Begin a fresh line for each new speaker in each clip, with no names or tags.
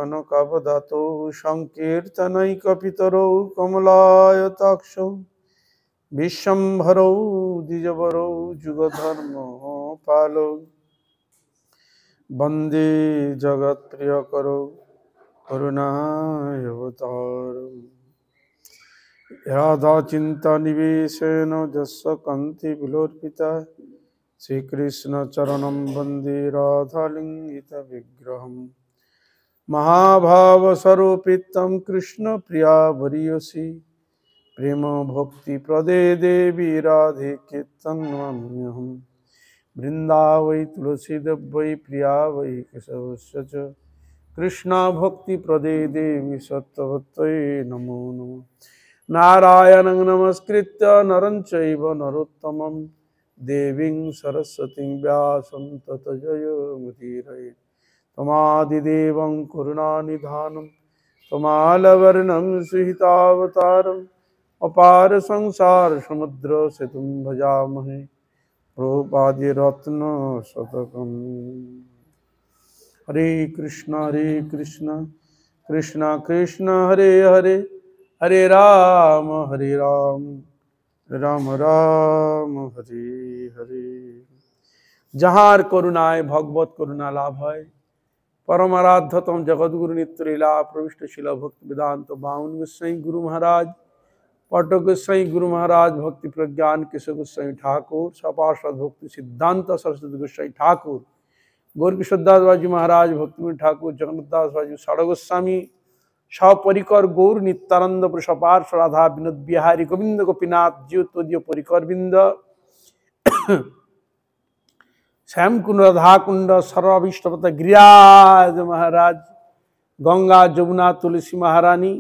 कनकवदतौ संकीर्तनैकपितरौ कमलायताक्षौ विश्वम्भरौ द्विजवरौ जुगधर्मपालौ वन्दे जगत्प्रियकरौ करुणावतारौ राधाचिन्तानिवेशेन जस्य कान्तिविलोर्पिता श्रीकृष्णचरणं वन्दे राधालिङ्गितविग्रहम् महाभावस्वरूपितं कृष्णप्रियाभरीयसी प्रेम भक्ति प्रदे देवी राधे कीर्तनम्यहम् वृन्दावै तुलसी वै प्रिया वै केशवस्य च कृष्णा भक्ति प्रदे देवी सत्यवत्यै नमो नमः नारायणं नमस्कृत्य नरं चैव नरोत्तमं देवीं सरस्वतीं व्यासं ततो जयमुदीरयेत् तमादिदेवं करुणानिधानं तमालवर्णं सुहितावतारम् अपार संसार समुद्र सेतुं भजामहे प्रभुपादे रत्न शतकम् हरे कृष्ण कृष्ण कृष्ण हरे हरे हरे राम राम राम हरे हरे। যাহার করুণায় ভগবত করুণা লাভ হয় परमाराध्यतम जगद्गुरु नित्यलीला प्रविष्ट शिल भक्ति वेदांत बाउन गोसाई गुरु महाराज पाठक गोसाई गुरु महाराज भक्ति प्रज्ञान केशव गोसाई ठाकुर सपार्षद भक्ति सिद्धांत सरस्वती गोसाई ठाकुर गौर किशोरदास बाजी महाराज भक्ति ठाकुर जगन्नाथ दास बाजी षड गोस्वामी सपरिकर गौर नित्यानंद सपार्ष राधा विनोद बिहारी गोविंद गोपीनाथ ज्योतोदय परिकर बिंद श्याम कुंड राधा कुंड सर्वाभिष्टपत गिरिराज महाराज गंगा जमुना तुलसी महारानी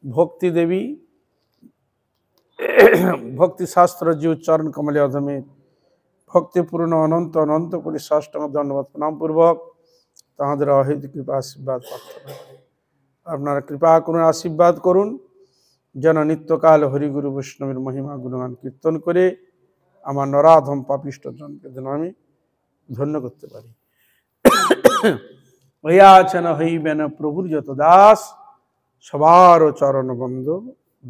भक्ति देवी भक्ति शास्त्र जीव चरण कमल अधमे भक्तिपूर्ण अनंत अनंत कोटि साष्टांग दंडवत प्रणाम पूर्वक ताहाদের অহেতুক কৃপা আশীর্বাদ প্রার্থনা আপনারা কৃপা করুন আশীর্বাদ করুন যেন নিত্যকাল হরিগুরু বৈষ্ণবের মহিমা গুণগান কীর্তন করে আমার নরাধম পাপিষ্ঠ জনকে যেন আমি ধন্য করতে পারি। হইয়াছেন হইবেন প্রভুর যত দাস সবার চরণ বন্ধ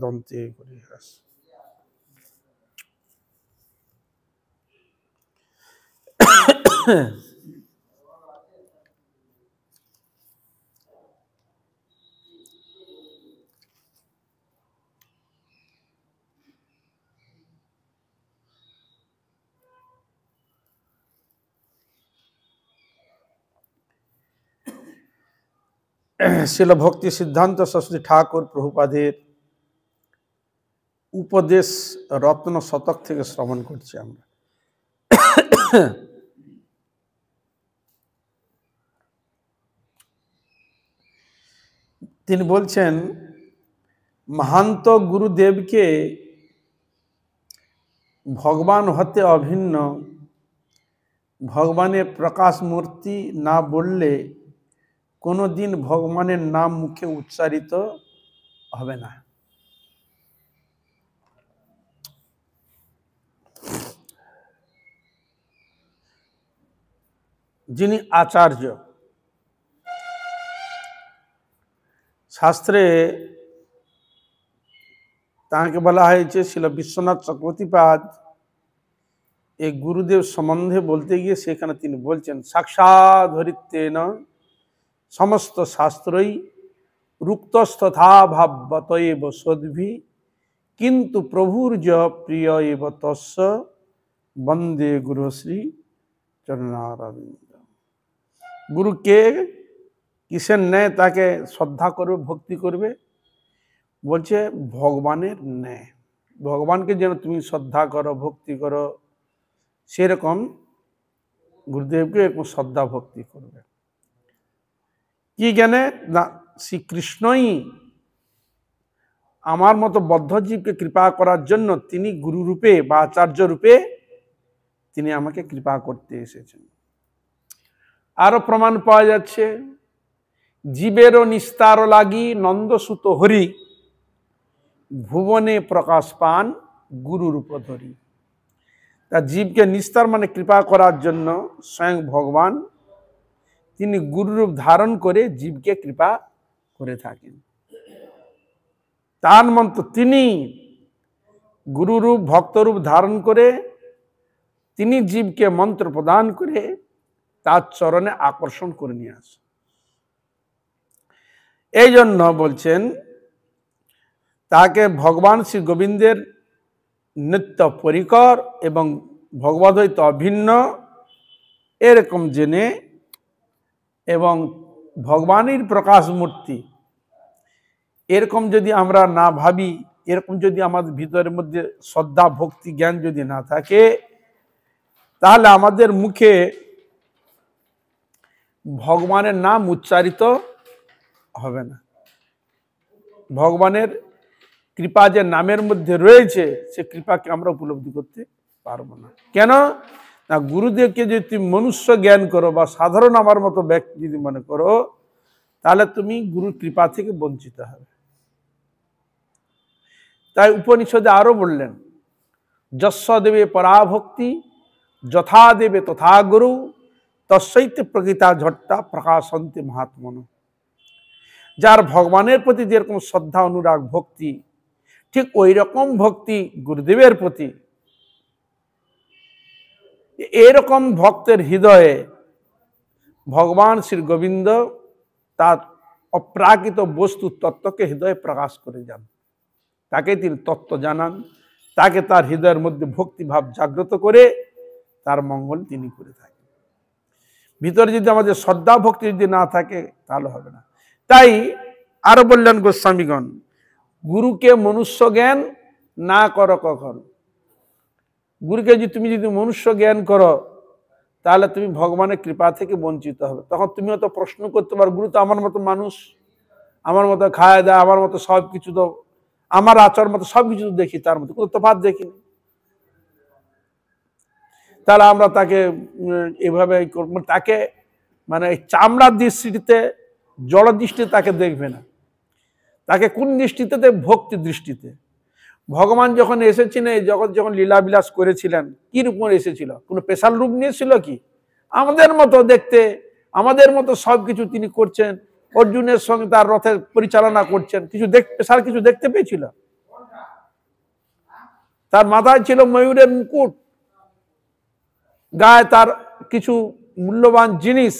দন্তে করি হাস। শিল ভক্তি সিদ্ধান্ত সরস্বতী ঠাকুর প্রভুপাদের উপদেশ রত্ন শতক থেকে শ্রবণ করছি আমরা। তিনি বলছেন মহান্ত গুরুদেবকে ভগবান হতে অভিন্ন ভগবানের প্রকাশ মূর্তি না বললে কোনোদিন ভগবানের নাম মুখে উচ্চারিত হবে না। যিনি আচার্য শাস্ত্রে তাকে বলা হয়েছে শিল বিশ্বনাথ চক্রবর্তীপাদ এই গুরুদেব সম্বন্ধে বলতে গিয়ে সেখানে তিনি বলছেন সাক্ষাৎ হরিত্বেন সমস্ত শাস্ত্রই রুক্তস্তথা ভাবতএব সদ্ভি কিন্তু প্রভুর য প্রিয় এব তস্য বন্দে গুরুশ্রী চরণারবিন্দ। গুরুকে কিসের ন্যায় তাকে শ্রদ্ধা করবে ভক্তি করবে বলছে ভগবানের ন্যায়। ভগবানকে যেন তুমি শ্রদ্ধা করো ভক্তি করো সেরকম গুরুদেবকে এরকম শ্রদ্ধা ভক্তি করবে। কি জ্ঞানে না শ্রীকৃষ্ণই আমার মতো বদ্ধজীবকে কৃপা করার জন্য তিনি গুরু রূপে বা আচার্য রূপে তিনি আমাকে কৃপা করতে এসেছেন। আরো প্রমাণ পাওয়া যাচ্ছে জীবেরও নিস্তার লাগি নন্দসুত হরি ভুবনে প্রকাশ পান গুরু রূপ ধরি। তা জীবকে নিস্তার মানে কৃপা করার জন্য স্বয়ং ভগবান তিনি গুরুরূপ ধারণ করে জীবকে কৃপা করে থাকেন। তার মন্ত্র তিনি গুরুরূপ ভক্তরূপ ধারণ করে তিনি জীবকে মন্ত্র প্রদান করে তার চরণে আকর্ষণ করে নিয়ে আসে। এই জন্য বলছেন তাকে ভগবান শ্রী গোবিন্দের নিত্য পরিকর এবং ভগবদ্বৈত অভিন্ন এরকম জেনে এবং ভগবানের প্রকাশ মূর্তি এরকম যদি আমরা না ভাবি, এরকম যদি আমাদের ভিতরের মধ্যে শ্রদ্ধা ভক্তি জ্ঞান যদি না থাকে, তাহলে আমাদের মুখে ভগবানের নাম উচ্চারিত হবে না। ভগবানের কৃপা যে নামের মধ্যে রয়েছে সে কৃপাকে আমরা উপলব্ধি করতে পারবো না। কেন না, গুরুদেবকে যদি তুমি মনুষ্য জ্ঞান করো বা সাধারণ আমার মতো ব্যক্তি যদি মনে করো, তাহলে তুমি গুরুর কৃপা থেকে বঞ্চিত হবে। তাই উপনিষদে আরো বললেন, যস্য দেবে পরাভক্তি যথা দেবে তথা গুরু তস্যৈতে প্রকৃতা ঝট্টা প্রকাশন্তে মহাত্মন। যার ভগবানের প্রতি যেরকম শ্রদ্ধা অনুরাগ ভক্তি, ঠিক ওই রকম ভক্তি গুরুদেবের প্রতি। এরকম ভক্তের হৃদয়ে ভগবান শ্রী গোবিন্দ তার অপ্রাকৃত বস্তু তত্ত্বকে হৃদয়ে প্রকাশ করে যান, তাকে তিনি তত্ত্ব জানান, তাকে তার হৃদয়ের মধ্যে ভক্তিভাব জাগ্রত করে তার মঙ্গল তিনি করে থাকেন। ভিতরে যদি আমাদের শ্রদ্ধা ভক্তি যদি না থাকে তাহলে হবে না। তাই আরো বললেন গোস্বামীগণ, গুরুকে মনুষ্য জ্ঞান না করো কখন। গুরুকে যদি তুমি মনুষ্য জ্ঞান করো তাহলে তুমি ভগবানের কৃপা থেকে বঞ্চিত হবে। তখন তুমি হয়তো প্রশ্ন করতে পারো, গুরু তো আমার মতো মানুষ, আমার মতো খায় দেয়, আমার মতো সব কিছু তো, আমার আচরণ মতো সবকিছু দেখি, তার মতো কোনো তফাৎ দেখিনি, তাহলে আমরা তাকে এভাবে তাকে মানে চামড়ার দৃষ্টিতে জড় দৃষ্টিতে তাকে দেখবে না, তাকে কোন দৃষ্টিতে দেখ, ভক্তি দৃষ্টিতে। ভগবান যখন এসেছিলেন এই জগৎ যখন লীলাবিলাস করেছিলেন, কি রূপ এসেছিল? কোনো স্পেশাল রূপ নিয়েছিল কি? আমাদের মতো দেখতে, আমাদের মতো সবকিছু তিনি করছেন, অর্জুনের সঙ্গে তার রথের পরিচালনা করছেন, কিছু স্পেশাল কিছু দেখতে পেয়েছিল? তার মাথায় ছিল ময়ূরের মুকুট, গায়ে তার কিছু মূল্যবান জিনিস,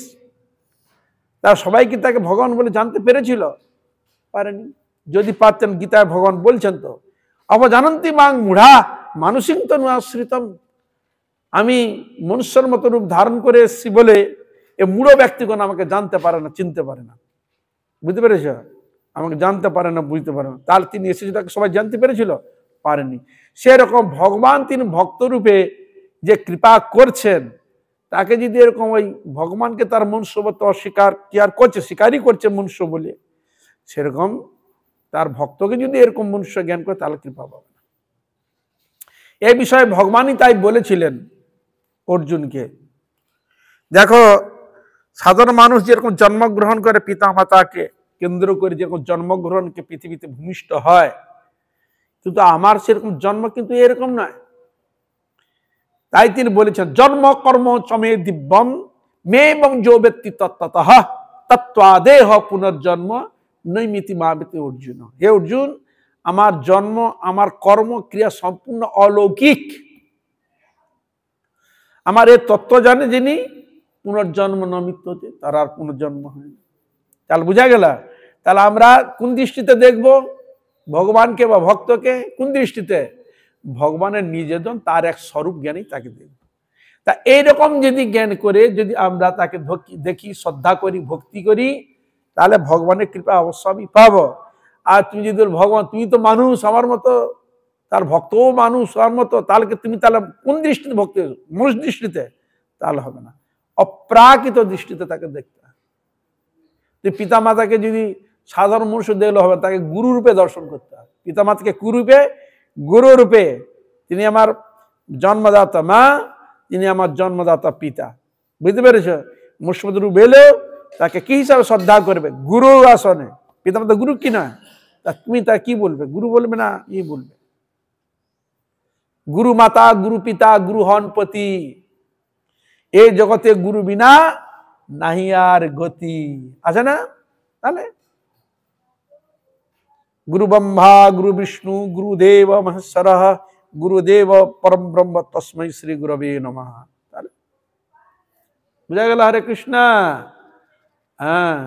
তার সবাই কি তাকে ভগবান বলে জানতে পেরেছিল? পারেনি। যদি পারতেন, গীতায় ভগবান বলছেন তো, অবজানন্তি মাং মূঢ়া মানুষিং তনু আশ্রিতম। আমি মনুষ্যের মতো রূপ ধারণ করে এসেছি বলে এ মূঢ় ব্যক্তিগণ আমাকে জানতে পারে না, চিনতে পারে না। বুঝতে পেরেছ? আমাকে জানতে পারে না, বুঝতে পারে না। তাহলে তিনি এসেছে তাকে সবাই জানতে পেরেছিল? পারেনি। সেরকম ভগবান তিনি ভক্তরূপে যে কৃপা করছেন, তাকে যদি এরকম ওই ভগবানকে তার মনুষ্যবত অস্বীকার কি আর করছে, স্বীকারই করছে মনুষ্য বলে, সেরকম তার ভক্তকে যদি এরকম মনুষ্য জ্ঞান করে তাহলে কৃপা পাবে না। এই বিষয়ে ভগবানই তাই বলেছিলেন অর্জুনকে। দেখো, সাধারণ মানুষ যেরকম জন্মগ্রহণ করে পিতা মাতাকে কেন্দ্র করে যেরকম জন্মগ্রহণকে পৃথিবীতে ভূমিষ্ঠ হয়, কিন্তু আমার সেরকম জন্ম কিন্তু এরকম নয়। তাই তিনি বলেছেন, জন্ম কর্ম চমে দিব্যম মে এবং যো ব্যক্তি তত্ত্বতঃ তত্ত্বাদেহ পুনর্জন্ম নৈমিতি মাবিতে অর্জুন। হে অর্জুন, আমার জন্ম, আমার কর্ম ক্রিয়া সম্পূর্ণ অলৌকিক। আমার এই তত্ত্ব জানে যিনি, পুনর্জন্ম নমিত্যতে, তার আর পুনর্জন্ম হয় না। তাহলে বুঝা গেল? তাহলে আমরা কোন দৃষ্টিতে দেখব ভগবানকে বা ভক্তকে? কোন দৃষ্টিতে? ভগবানের নিজেজন, তার এক স্বরূপ জ্ঞানী তাকে দেখব। তা এইরকম যদি জ্ঞান করে যদি আমরা তাকে দেখি, শ্রদ্ধা করি, ভক্তি করি, তাহলে ভগবানের কৃপা অবশ্য আমি পাবো। আর তুমি যদি ভগবান, তুমি তো মানুষ আমার মতো, তার ভক্তও মানুষ আমার মতো, তাহলে তুমি তাহলে কোন দৃষ্টিতে ভক্তি? মনুষ্য দৃষ্টিতে? তাহলে হবে না, অপ্রাকৃত দৃষ্টিতে তাকে দেখতে হবে। পিতা মাতাকে যদি সাধারণ মানুষ দেখলে হবে, তাকে গুরু রূপে দর্শন করতে হবে। পিতা মাতাকে কুরূপে, গুরু রূপে। তিনি আমার জন্মদাতা মা, তিনি আমার জন্মদাতা পিতা। বুঝতে পেরেছ? মুসলমান রূপ এলেও তাকে কি হিসাবে শ্রদ্ধা করবে? গুরু আসনে। পিতা মাতা গুরু কি না? তা তুমি তা কি বলবে? গুরু বলবে না, ই বলবে। গুরু মাতা, গুরু পিতা, গুরু হন পতি। এই জগতে গুরু বিনা নাহি আর গতি, আছে না? তাহলে গুরু ব্রহ্মা গুরু বিষ্ণু গুরুদেব মহেশ্বরঃ গুরুদেব পরম ব্রহ্ম তস্मै শ্রী গুরবে নমঃ। তাহলে বুঝা গেল? হরে কৃষ্ণ। হ্যাঁ,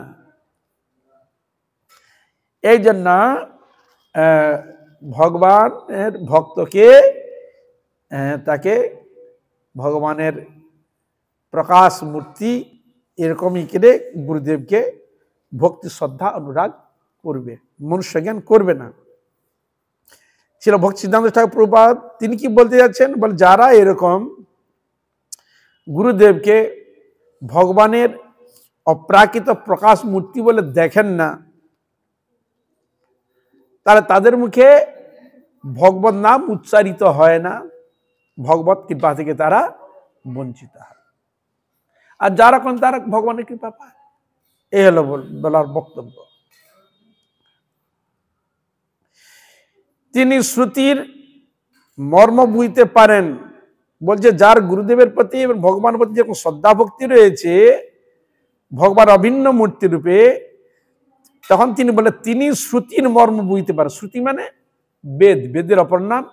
এই জন্য ভগবানের ভক্তকে তাকে ভগবানের প্রকাশ মূর্তি এরকমই করে গুরুদেবকে ভক্তি শ্রদ্ধা অনুরাগ করবে, মনুষ্য জ্ঞান করবে না। ছিল ভক্তি সিদ্ধান্ত ঠাকুর প্রভুপাদ তিনি কি বলতে যাচ্ছেন? বলে যারা এরকম গুরুদেবকে ভগবানের অপ্রাকৃত প্রকাশ মূর্তি বলে দেখেন না, তাহলে তাদের মুখে ভগবত নাম উচ্চারিত হয় না, ভগবত কৃপা থেকে তারা বঞ্চিত হয়। আর যারা কোন তারা ভগবানের কৃপা পায়, এই হলো বলার বক্তব্য। তিনি শ্রুতির মর্ম বুঝতে পারেন, বলছে যার গুরুদেবের প্রতি এবং ভগবানের প্রতি যেরকম শ্রদ্ধা ভক্তি রয়েছে ভগবান অভিন্ন মূর্তি রূপে, তখন তিনি বলে তিনি শ্রুতির মর্ম বুঝতে পারেন। শ্রুতি মানে বেদ, বেদের অপর নাম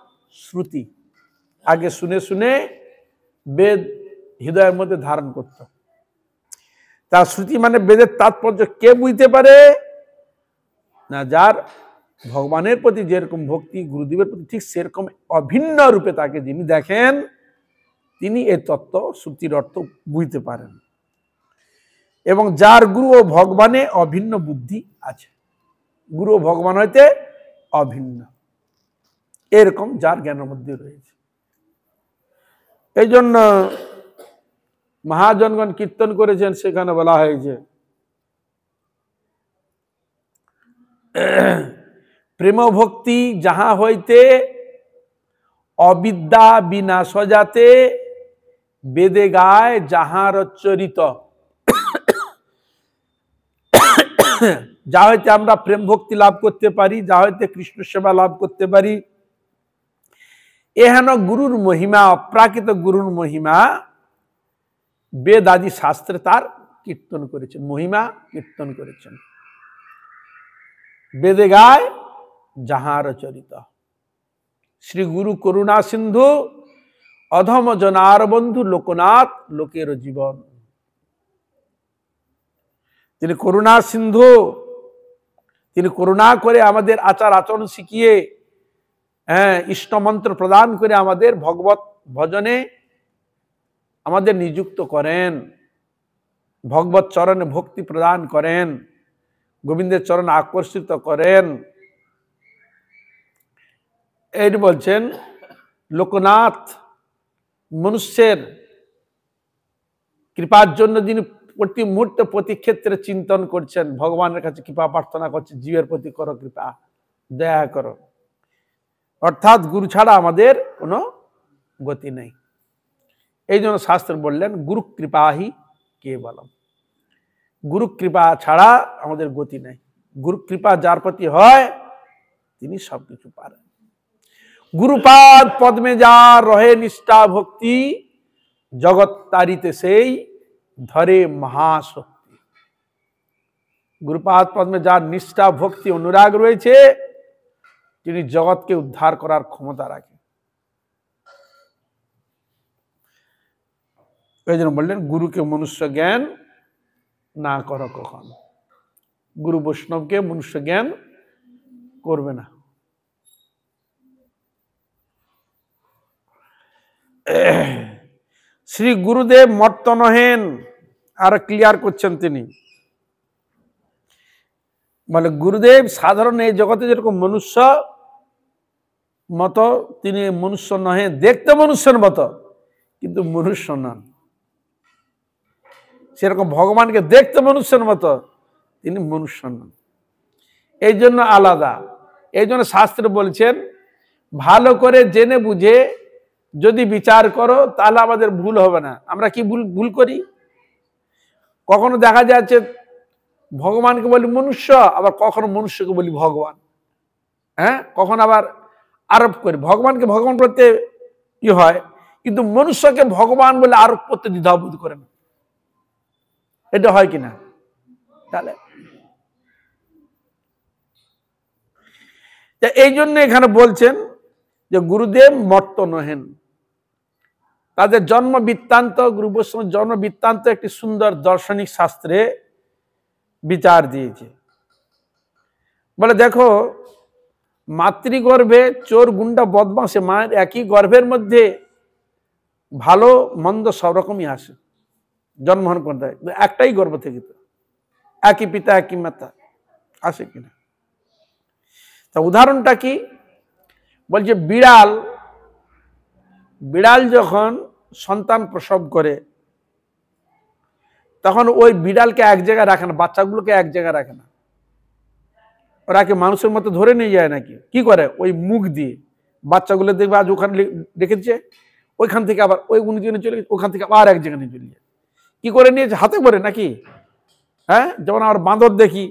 শ্রুতি। আগে শুনে শুনে বেদ হৃদয়ের মধ্যে ধারণ করত। তার শ্রুতি মানে বেদের তাৎপর্য কে বুঝতে পারে না? যার ভগবানের প্রতি যেরকম ভক্তি, গুরুদেবের প্রতি ঠিক সেরকম অভিন্ন রূপে তাকে যিনি দেখেন, তিনি এই তত্ত্ব শ্রুতির অর্থ বুঝতে পারেন। এবং যার গুরু ও ভগবানে অভিন্ন বুদ্ধি আছে, গুরু ও ভগবান হইতে অভিন্ন, এরকম যার জ্ঞানের মধ্যে রয়েছে। এই জন্য মহাজনগণ কীর্তন করেছেন, সেখানে বলা হয়েছে প্রেম ভক্তি যাহা হইতে অবিদ্যা বিনাশ যাতে বেদে গায় যাহার চরিত। যা হইতে আমরা প্রেম ভক্তি লাভ করতে পারি, যা হইতে কৃষ্ণ সেবা লাভ করতে পারি, এহেন গুরুর মহিমা, অপ্রাকৃত গুরুর মহিমা বেদ আদি শাস্ত্রে তার কীর্তন করেছেন, মহিমা কীর্তন করেছেন। বেদে গায় যাহার চরিত। শ্রী গুরু করুণা সিন্ধু অধম জনার বন্ধু লোকনাথ লোকের জীবন। তিনি করুণা সিন্ধু, তিনি করুণা করে আমাদের আচার আচরণ শিখিয়ে ইষ্ট মন্ত্র প্রদান করে আমাদের ভগবত ভজনে আমাদের নিযুক্ত করেন, ভগবত চরণে ভক্তি প্রদান করেন, গোবিন্দের চরণে আকর্ষিত করেন। এই বলছেন লোকনাথ, মনুষ্যের কৃপার জন্য যিনি প্রতি মুহূর্তে প্রতি ক্ষেত্রে চিন্তন করছেন, ভগবানের কাছে কৃপা প্রার্থনা করছেন, জীবের প্রতি করো কৃপা, দয়া করো। অর্থাৎ গুরু ছাড়া আমাদের কোনো গতি নেই। এই জন্য শাস্ত্র বললেন গুরু কৃপাহি কেবলম, গুরু কৃপা ছাড়া আমাদের গতি নেই। গুরু কৃপা যার প্রতি হয় তিনি সবকিছু পারেন। গুরুপাদ পদ্মে যার রহে নিষ্ঠা ভক্তি, জগৎ তারিতে সেই ধরে মহাশক্তি। গুরুপাদ পদ্মে যার নিষ্ঠা ভক্তি অনুরাগ রয়েছে, তিনি জগৎকে উদ্ধার করার ক্ষমতা রাখেন। এই জন্য বললেন গুরুকে মনুষ্য জ্ঞান না করো কখন, গুরু বৈষ্ণবকে মনুষ্য জ্ঞান করবে না। শ্রী গুরুদেব মর্ত নহেন, আর ক্লিয়ার করছেন তিনি, মানে গুরুদেব সাধারণ এই জগতে যেরকম মনুষ্য মতো, তিনি মনুষ্য নহে, দেখতে মনুষ্যের মতো কিন্তু মনুষ্য নন। সেরকম ভগবানকে দেখতে মনুষ্যের মতো, তিনি মনুষ্য নন, এই জন্য আলাদা। এই জন্য শাস্ত্রে বলছেন ভালো করে জেনে বুঝে যদি বিচার করো তাহলে আমাদের ভুল হবে না। আমরা কি ভুল করি? কখনো দেখা যাচ্ছে ভগবানকে বলি মনুষ্য, আবার কখনো মনুষ্যকে বলি ভগবান। কখন আবার আরোপ করি, ভগবানকে ভগবান করতে কি হয়, কিন্তু মনুষ্যকে ভগবান বলে আরোপ করতে দ্বিধাবোধ করে না। এটা হয় কিনা? তাহলে এই জন্য এখানে বলছেন যে গুরুদেব মর্ত নহেন। তাদের জন্ম বৃত্তান্ত, গুরু বৈষ্ণব জন্ম বৃত্তান্ত একটি সুন্দর দার্শনিক শাস্ত্রে বিচার দিয়েছে। বলে দেখো, মাতৃগর্ভে চোর গুন্ডা বদমাশে মায়ের একই গর্ভের মধ্যে ভালো মন্দ সব রকমই আসে, জন্মগ্রহণ করতে হয়, একটাই গর্ভ থেকে, তো একই পিতা একই মাতা, আসে কিনা? তা উদাহরণটা কি? বলছে বিড়াল যখন সন্তান প্রসব করে তখন ওই বিড়ালকে এক জায়গায় রাখে না, বাচ্চাগুলোকে এক জায়গায় রাখে না, ওরা কি মানুষের মতো ধরে নিয়ে যায় নাকি? কি করে? ওই মুখ দিয়ে বাচ্চাগুলো দেখবে আজ ওখানে রেখেছে, ওইখান থেকে আবার ওই উনি চলে গেছে, ওখান থেকে আবার এক জায়গায় নিয়ে চলে যায়। কি করে নিয়েছে? হাতে করে নাকি? হ্যাঁ, যেমন আমার বাঁদর দেখি,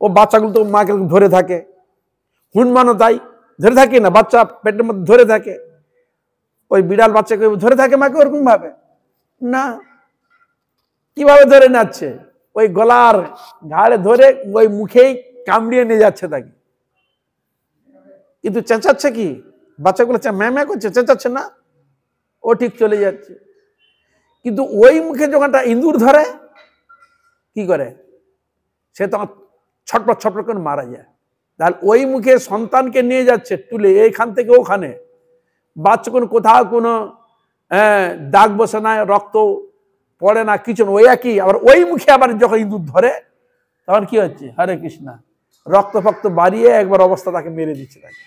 ও বাচ্চাগুলো তো মাকে ধরে থাকে, হুনমানও তাই ধরে থাকে না, বাচ্চা পেটের মধ্যে ধরে থাকে। ওই বিড়াল বাচ্চাকে ধরে থাকে মাকে ওরকম ভাবে না। কিভাবে ধরে নাচ্ছে? ওই গলার ঘাড়ে ধরে ওই মুখেই কামড়িয়ে নিয়ে যাচ্ছে তাকে। কিন্তু চেঁচাচ্ছে কি? বাচ্চাগুলো ম্যাঁ করছে, চেঁচাচ্ছে না, ও ঠিক চলে যাচ্ছে। কিন্তু ওই মুখে যখন একটা ইঁদুর ধরে কি করে? সে তখন ছটপট ছটপট করে মারা যায়। তাহলে ওই মুখে সন্তানকে নিয়ে যাচ্ছে তুলে এইখান থেকে ওখানে, বাচ্চা কোথাও কোনো দাগ বসে না, রক্ত পড়ে না, কিছু না, ওই একই। আবার ওই মুখে আবার যখন ইঁদুর ধরে তখন কি হচ্ছে? হরে কৃষ্ণ, রক্ত ফক্ত বাড়িয়ে একবার অবস্থা তাকে মেরে দিচ্ছে তাকে।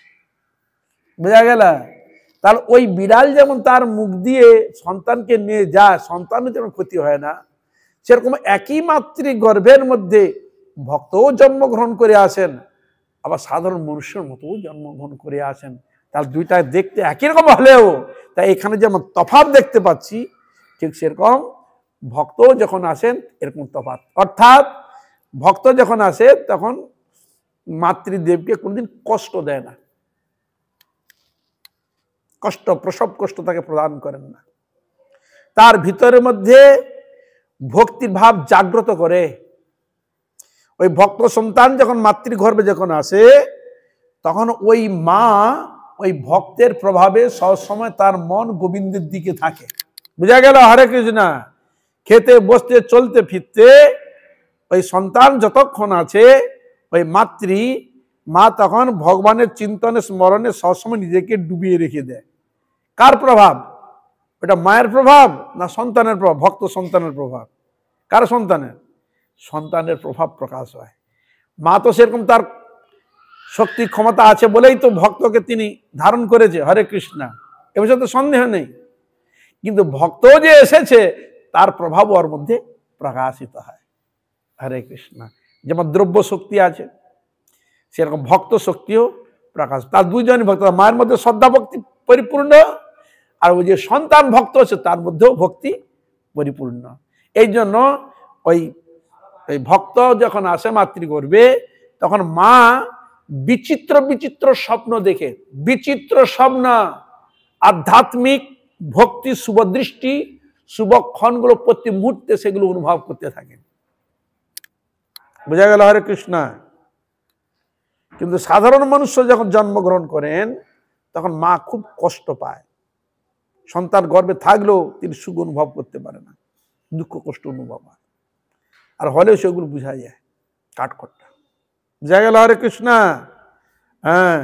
বোঝা গেল? তাহলে ওই বিড়াল যেমন তার মুখ দিয়ে সন্তানকে নিয়ে যায়, সন্তানের যেমন ক্ষতি হয় না, সেরকম একই মাতৃ গর্ভের মধ্যে ভক্তও জন্মগ্রহণ করে আসেন, আবার সাধারণ মানুষের মতো জন্মগ্রহণ করে আসেন। তার দুইটা দেখতে একই রকম হলেও তাই এখানে যেমন তফাৎ দেখতে পাচ্ছি, ঠিক সেরকম ভক্ত যখন আসেন এরকম তফাৎ। অর্থাৎ ভক্ত যখন আসে তখন মাতৃদেবকে কোনদিন কষ্ট দেয় না, কষ্ট, প্রসব কষ্ট তাকে প্রদান করেন না, তার ভিতরের মধ্যে ভক্তির ভাব জাগ্রত করে। ওই ভক্ত সন্তান যখন মাতৃগর্ভে যখন আসে তখন ওই মা ওই ভক্তের প্রভাবে সবসময় তার মন গোবিন্দের দিকে থাকে। বুঝা গেল? হরে কৃষ্ণ। খেতে বসতে চলতে ফিরতে ওই সন্তান যতক্ষণ আছে ওই মা তখন ভগবানের চিন্তনে স্মরণে সবসময় নিজেকে ডুবিয়ে রেখে দেয়। কার প্রভাব? ওটা মায়ের প্রভাব না সন্তানের প্রভাব? ভক্ত সন্তানের প্রভাব। কার সন্তানের? সন্তানের প্রভাব প্রকাশ হয়। মা তো সেরকম তার শক্তি ক্ষমতা আছে বলেই তো ভক্তকে তিনি ধারণ করেছে। হরে কৃষ্ণ, এ বিষয়ে তো সন্দেহ নেই। কিন্তু ভক্ত যে এসেছে তার প্রভাব ওর মধ্যে প্রকাশিত হয়। হরে কৃষ্ণ। যেমন দ্রব্য শক্তি আছে সেরকম ভক্ত শক্তিও প্রকাশ। তার দুইজনই ভক্ত, মায়ের মধ্যে শ্রদ্ধা ভক্তি পরিপূর্ণ, আর ওই যে সন্তান ভক্ত আছে তার মধ্যেও ভক্তি পরিপূর্ণ। এই জন্য ওই ভক্ত যখন আসে মাতৃগর্ভে তখন মা বিচিত্র বিচিত্র স্বপ্ন দেখে, বিচিত্র স্বপ্ন, আধ্যাত্মিক ভক্তি, শুভদৃষ্টি, শুভক্ষণগুলো প্রতি মুহূর্তে সেগুলো অনুভব করতে থাকেন। বোঝা গেল? হরে কৃষ্ণ। কিন্তু সাধারণ মানুষ যখন জন্মগ্রহণ করেন তখন মা খুব কষ্ট পায়, সন্তান গর্ভে থাকলেও তিনি সুখ অনুভব করতে পারে না, দুঃখ কষ্ট অনুভব হয়, আর হলেও সেগুলো বোঝা যায় কাঠখোট্টা। বোঝা গেল? হরে কৃষ্ণ। হ্যাঁ,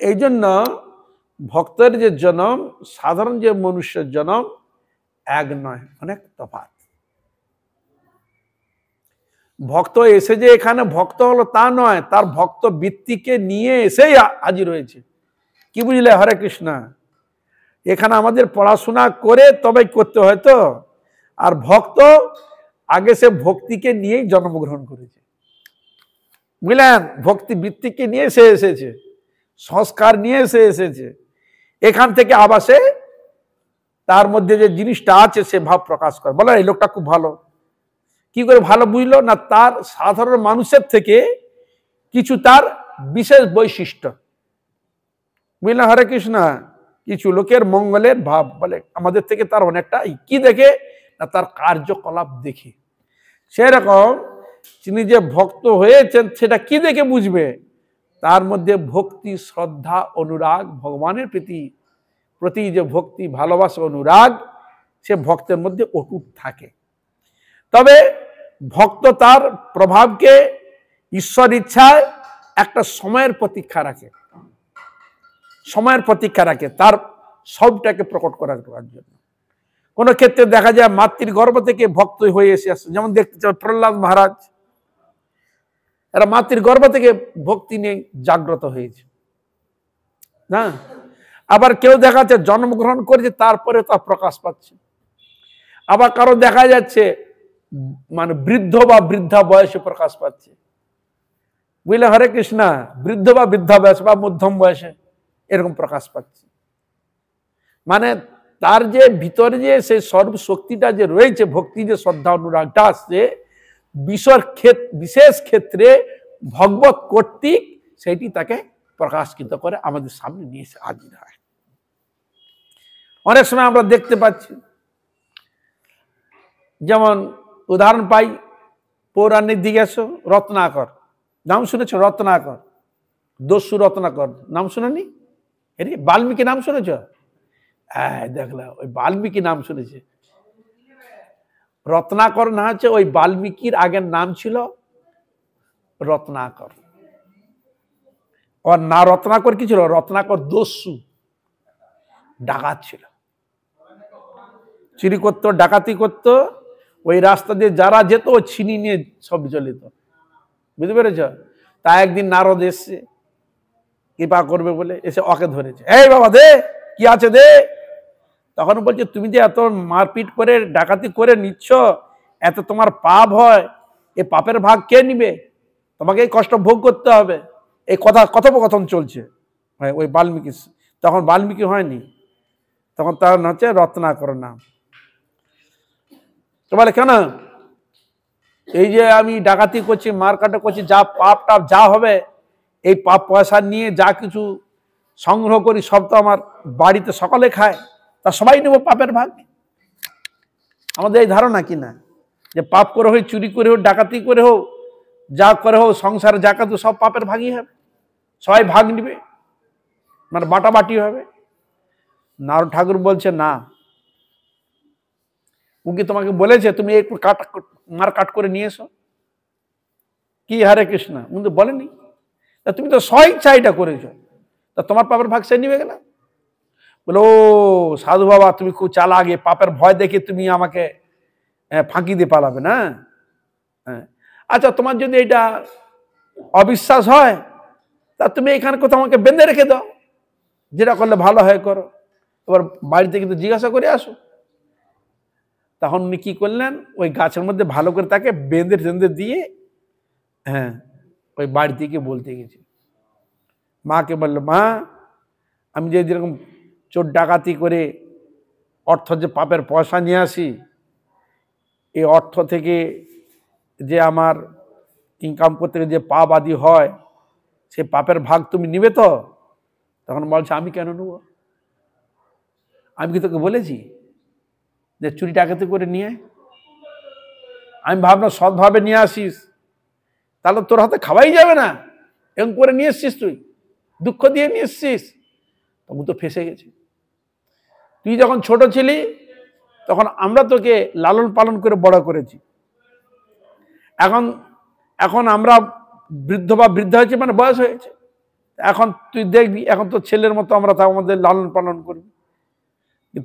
এই জন্য ভক্তের যে জন্ম সাধারণ যে মনুষ্যের জন্ম এক নয়, অনেক তফাৎ। ভক্ত এসে যে এখানে ভক্ত হলো তা নয়, তার ভক্ত বৃত্তিকে নিয়ে এসেই হাজির হয়েছে। কি বুঝলে? হরে কৃষ্ণ। এখানে আমাদের পড়াশোনা করে তবে করতে হয় তো, আর ভক্ত আগে সে ভক্তিকে নিয়েই জন্মগ্রহণ করেছে। বুঝলেন? ভক্তি বৃত্তিকে নিয়ে সে এসেছে, সংস্কার নিয়ে সে এসেছে। এখান থেকে আবার সে তার মধ্যে যে জিনিসটা আছে সে ভাব প্রকাশ করে। বলে এই লোকটা খুব ভালো। কি করে ভালো বুঝলো? না তার সাধারণ মানুষের থেকে কিছু তার বিশেষ বৈশিষ্ট্য। বুঝলেন? হরে কৃষ্ণ। কিছু লোকের মঙ্গলের ভাব বলে আমাদের থেকে তার অনেকটা। কি দেখে? না তার কার্যকলাপ দেখে। সেরকম তিনি যে ভক্ত হয়েছেন সেটা কি দেখে বুঝবে? তার মধ্যে ভক্তি, শ্রদ্ধা, অনুরাগ, ভগবানের প্রতি যে ভক্তি, ভালোবাসা, অনুরাগ সে ভক্তের মধ্যে অটুট থাকে। তবে ভক্ত তার প্রভাবকে ঈশ্বর ইচ্ছায় একটা সময়ের প্রতীক্ষা রাখে তার সবটাকে প্রকট করার জন্য। কোন ক্ষেত্রে দেখা যায় মাতৃর গর্ভ থেকে ভক্ত হয়ে এসে আসছে, যেমন দেখতে চাই প্রহ্লাদ মহারাজ, এরা মাতৃর গর্ভ থেকে ভক্তি নিয়ে জাগ্রত হয়েছে না। আবার কেউ দেখা যাচ্ছে জন্মগ্রহণ করেছে তারপরে তা প্রকাশ পাচ্ছে। আবার কারো দেখা যাচ্ছে মানে বৃদ্ধ বা বৃদ্ধা বয়সে প্রকাশ পাচ্ছে। বুঝলে হরে কৃষ্ণা, বৃদ্ধ বা বৃদ্ধা বয়স বা মধ্যম বয়সে এরকম প্রকাশ পাচ্ছে। মানে তার যে ভিতরে যে সেই সর্বশক্তিটা যে রয়েছে, ভক্তি যে শ্রদ্ধা অনুরাগটা আসছে বিশেষ ক্ষেত্রে ভগবত কর্তৃক সেটি তাকে প্রকাশিত করে আমাদের সামনে নিয়ে এসে হাজির হয়। অনেক সময় আমরা দেখতে পাচ্ছি, যেমন উদাহরণ পাই পৌরাণিক দিকে এসো, রত্নাকর নাম শুনেছ? রত্নাকর, দস্যু রত্নাকর নাম শুনেনি? বাল্মীকি নাম শুনেছ? হ্যাঁ, দেখলাম ওই বাল্মীকি নাম শুনেছে। রত্নাকর না হচ্ছে ওই বাল্মীকির আগের নাম ছিল রত্নাকর। ওর না রত্নাকর কি ছিল? রত্নাকর দস্যু, ডাকাত ছিল, চুরি করতো, ডাকাতি করতো। ওই রাস্তা দিয়ে যারা যেত ও ছিনি নিয়ে সব চলে যেত, বুঝতে পেরেছ? তা একদিন নারদ এসছে কৃপা করবে বলে, এসে ওকে ধরেছে, এই বাবা দে, কি আছে দে। তখন বলছে তুমি যে এত মারপিট করে ডাকাতি করে নিচ্ছ, এত তোমার পাপ হয়, এই পাপের ভাগ কে নিবে? তোমাকে এই কষ্ট ভোগ করতে হবে। এই কথোপকথন চলছে ওই বাল্মীকি। তখন বাল্মীকি হয়নি, তখন তার হচ্ছে রত্নাকর নাম। তো বলে কেন এই যে আমি ডাকাতি করছি, মারকাটা করছি, যা পাপ টাপ যা হবে, এই পাপ পয়সা নিয়ে যা কিছু সংগ্রহ করি সব তো আমার বাড়িতে সকলে খায়, তা সবাই নেব পাপের ভাগ। আমাদের এই ধারণা কি না যে পাপ করে হোক, চুরি করে হোক, ডাকাতি করে হোক, যা করে হোক, সংসারে যা কাজ সব পাপের ভাগই হবে, সবাই ভাগ নিবে, মানে বাটাবাটি হবে। নারদ ঠাকুর বলছে না, ও কি তোমাকে বলেছে তুমি একটু মার কাট করে নিয়ে এসো? কি হরে কৃষ্ণ, কিন্তু বলেনি। তা তুমি তো স্বইচ্ছা এটা করেছো, তা তোমার পাপের ভাগ সে নিবে গেল। বলো সাধু বাবা তুমি খুব চালাক, পাপের ভয় দেখে তুমি আমাকে ফাঁকি দিয়ে পালাবে না। আচ্ছা, তোমার যদি এটা অবিশ্বাস হয় তা তুমি এখানে কোথাও আমাকে বেঁধে রেখে দাও, যেটা করলে ভালো হয় করো, এবার বাড়িতে কিন্তু জিজ্ঞাসা করে আসো। তখন উনি কি করলেন, ওই গাছের মধ্যে ভালো করে তাকে বেঁধে দিয়ে ওই বাড়ি থেকে বলতে গেছে। মাকে বললো, মা আমি যে যেরকম চোর ডাকাতি করে অর্থ যে পাপের পয়সা নিয়ে আসি, এই অর্থ থেকে যে আমার ইনকাম করতে যে পাপ আদি হয়, সে পাপের ভাগ তুমি নিবে তো? তখন বলছে আমি কেন নেব? আমি কি তোকে বলেছি যে চুরি ডাকাতি করে নিয়ে? আমি ভাবলাম সৎভাবে নিয়ে আসিস, তাহলে তোর হাতে খাওয়াই যাবে না, এরকম করে নিয়ে এসছিস, তুই দুঃখ দিয়ে নিয়ে এসছিস, তখন তো ফেসে গেছে। তুই যখন ছোট ছিলি তখন আমরা তোকে লালন পালন করে বড় করেছি, এখন আমরা বৃদ্ধ বা বৃদ্ধ হয়েছে, মানে বয়স হয়েছে, এখন তুই দেখবি এখন তো ছেলের মতো আমরা তা আমাদের লালন পালন করবি।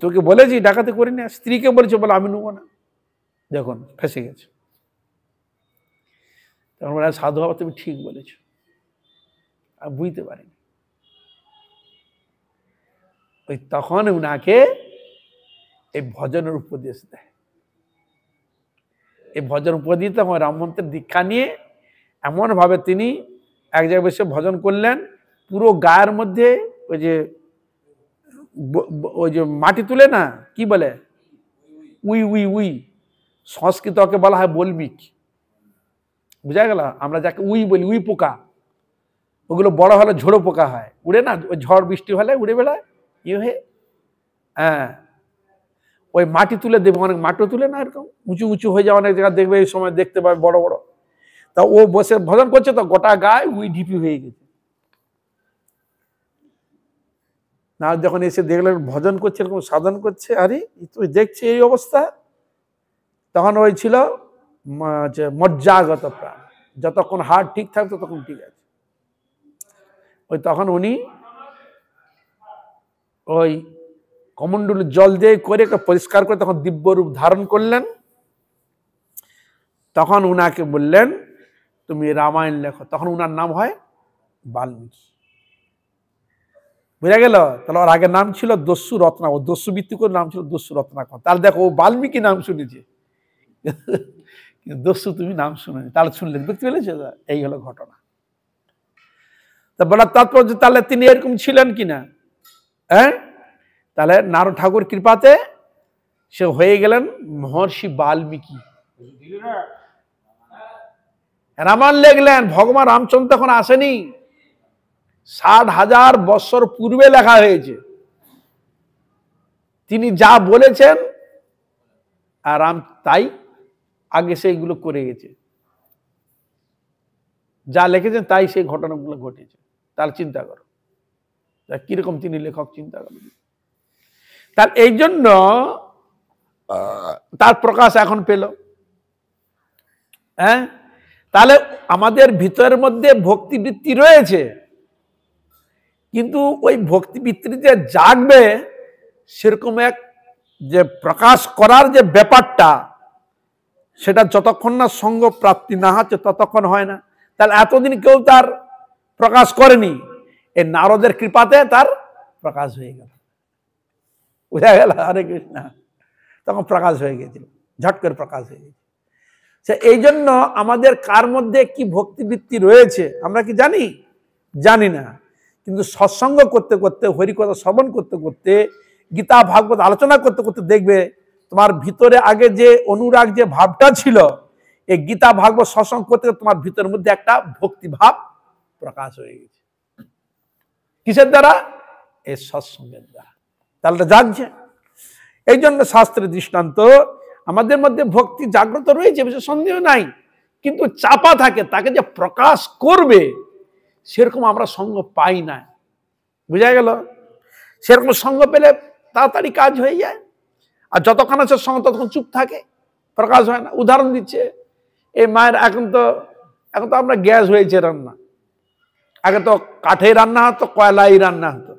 তোকে বলেছি ডাকাতি করে নিয়ে, স্ত্রীকে বলেছে, বলে আমি নেবো না, দেখুন ফেসে গেছে। তখন বলে সাধু বাবা তুমি ঠিক বলেছ, আর বুঝতে পারিনি। ওই তখন উনাকে এই ভজনের উপদেশ দেয়। এই ভজন উপদেশ তখন রামমন্ত্রের দীক্ষা নিয়ে এমন ভাবে তিনি এক জায়গায় বসে ভজন করলেন, পুরো গায়ের মধ্যে ওই যে মাটি তুলে না, কি বলে উই উই উই, সংস্কৃতকে বলা হয় বলবিক, বুঝা গেল? আমরা যাকে উই বলি, উই পোকা, ওগুলো বড় হলে ঝোড়ো পোকা হয়, উড়ে না, ওই ঝড় বৃষ্টি হলে উড়ে বেড়ায়, হয়ে ওই মাটি তুলে দেবে, অনেক মাটিও তুলে না এরকম উঁচু উঁচু হয়ে যাওয়া, অনেক জায়গা দেখবে এই সময় দেখতে পাবে বড় বড়। তা ও বসে ভজন করছে, তো গোটা গায়ে উই ঢিপি হয়ে গেছে। না যখন এসে দেখলেন ভজন করছে, এরকম সাধন করছে, আরে তুই দেখছি এই অবস্থা, তখন ওই ছিল মজ্জাগত প্রাণ, যতক্ষণ হার্ট ঠিক থাকতো ততক্ষণ ঠিক আছে। ওই তখন উনি ওই কমণ্ডলু জল দিয়ে করে পরিষ্কার করে তখন দিব্য রূপ ধারণ করলেন। তখন উনাকে বললেন তুমি রামায়ণ লেখো। তখন উনার নাম হয় বাল্মীকি। বুঝা গেল? তাহলে ওর আগের নাম ছিল দস্যু রত্না, ও দস্যু ভিত্তিক নাম ছিল দস্যু রত্নাকর। তাহলে দেখো ও বাল্মীকি নাম শুনেছে, দস্যু তুমি নাম শুনেনি, তাহলে শুনলে বুঝতে পেরেছে? এই হলো ঘটনা। তা বলার তাৎপর্য তাহলে তিনি এরকম ছিলেন কিনা, হ্যাঁ? তাহলে নারদ ঠাকুর কৃপাতে সে হয়ে গেলেন মহর্ষি বাল্মীকি। রামায়ণ লিখলেন, ভগবান রামচন্দ্র তখন আসেনি, 60,000 বছর পূর্বে লেখা হয়েছে। তিনি যা বলেছেন আর রাম তাই আগে সেইগুলো করে গেছে, যা লিখেছেন তাই সেই ঘটনাগুলো ঘটেছে। তার চিন্তা করো কিরকম তিনি লেখক, চিন্তা করো। তার এই জন্য তার প্রকাশ এখন পেল। হ্যাঁ, তাহলে আমাদের ভিতরের মধ্যে ভক্তিবৃত্তি রয়েছে, কিন্তু ওই ভক্তিবৃত্তি যে জাগবে সেরকম এক যে প্রকাশ করার যে ব্যাপারটা, সেটা যতক্ষণ না সঙ্গ প্রাপ্তি না হচ্ছে ততক্ষণ হয় না। তাহলে এতদিন কেউ তার প্রকাশ করেনি, এই নারদের কৃপাতে তার প্রকাশ হয়ে গেল। বুঝা গেল? হরে কৃষ্ণ। তখন প্রকাশ হয়ে গেছিল, ঝট করে প্রকাশ হয়ে গেছে। এই জন্য আমাদের কার মধ্যে কি ভক্তিবৃত্তি রয়েছে আমরা কি জানি? জানি না। কিন্তু সৎসঙ্গ করতে করতে, হরিকথা শ্রবণ করতে করতে, গীতা ভাগবত আলোচনা করতে করতে দেখবে তোমার ভিতরে আগে যে অনুরাগ, যে ভাবটা ছিল, এই গীতা ভাগবত সৎসঙ্গ করতে করতে তোমার ভিতরের মধ্যে একটা ভক্তি ভাব প্রকাশ হয়ে গেছে। কিসের দ্বারা? এই সৎসঙ্গের দ্বারা। তাহলে জাগছে। এই জন্য শাস্ত্রের দৃষ্টান্ত, আমাদের মধ্যে ভক্তি জাগ্রত রয়েছে, বিশেষ সন্দেহ নাই, কিন্তু চাপা থাকে, তাকে যে প্রকাশ করবে সেরকম আমরা সঙ্গ পাই না। বুঝা গেল? সেরকম সঙ্গ পেলে তাড়াতাড়ি কাজ হয়ে যায়, আর যতক্ষণ আছে সঙ্গ ততক্ষণ চুপ থাকে, প্রকাশ হয় না। উদাহরণ দিচ্ছে, এই মায়ের এখন তো আমরা গ্যাস হয়েছে রান্না, আগে তো কাঠে রান্না হতো, কয়লায় রান্না হতো।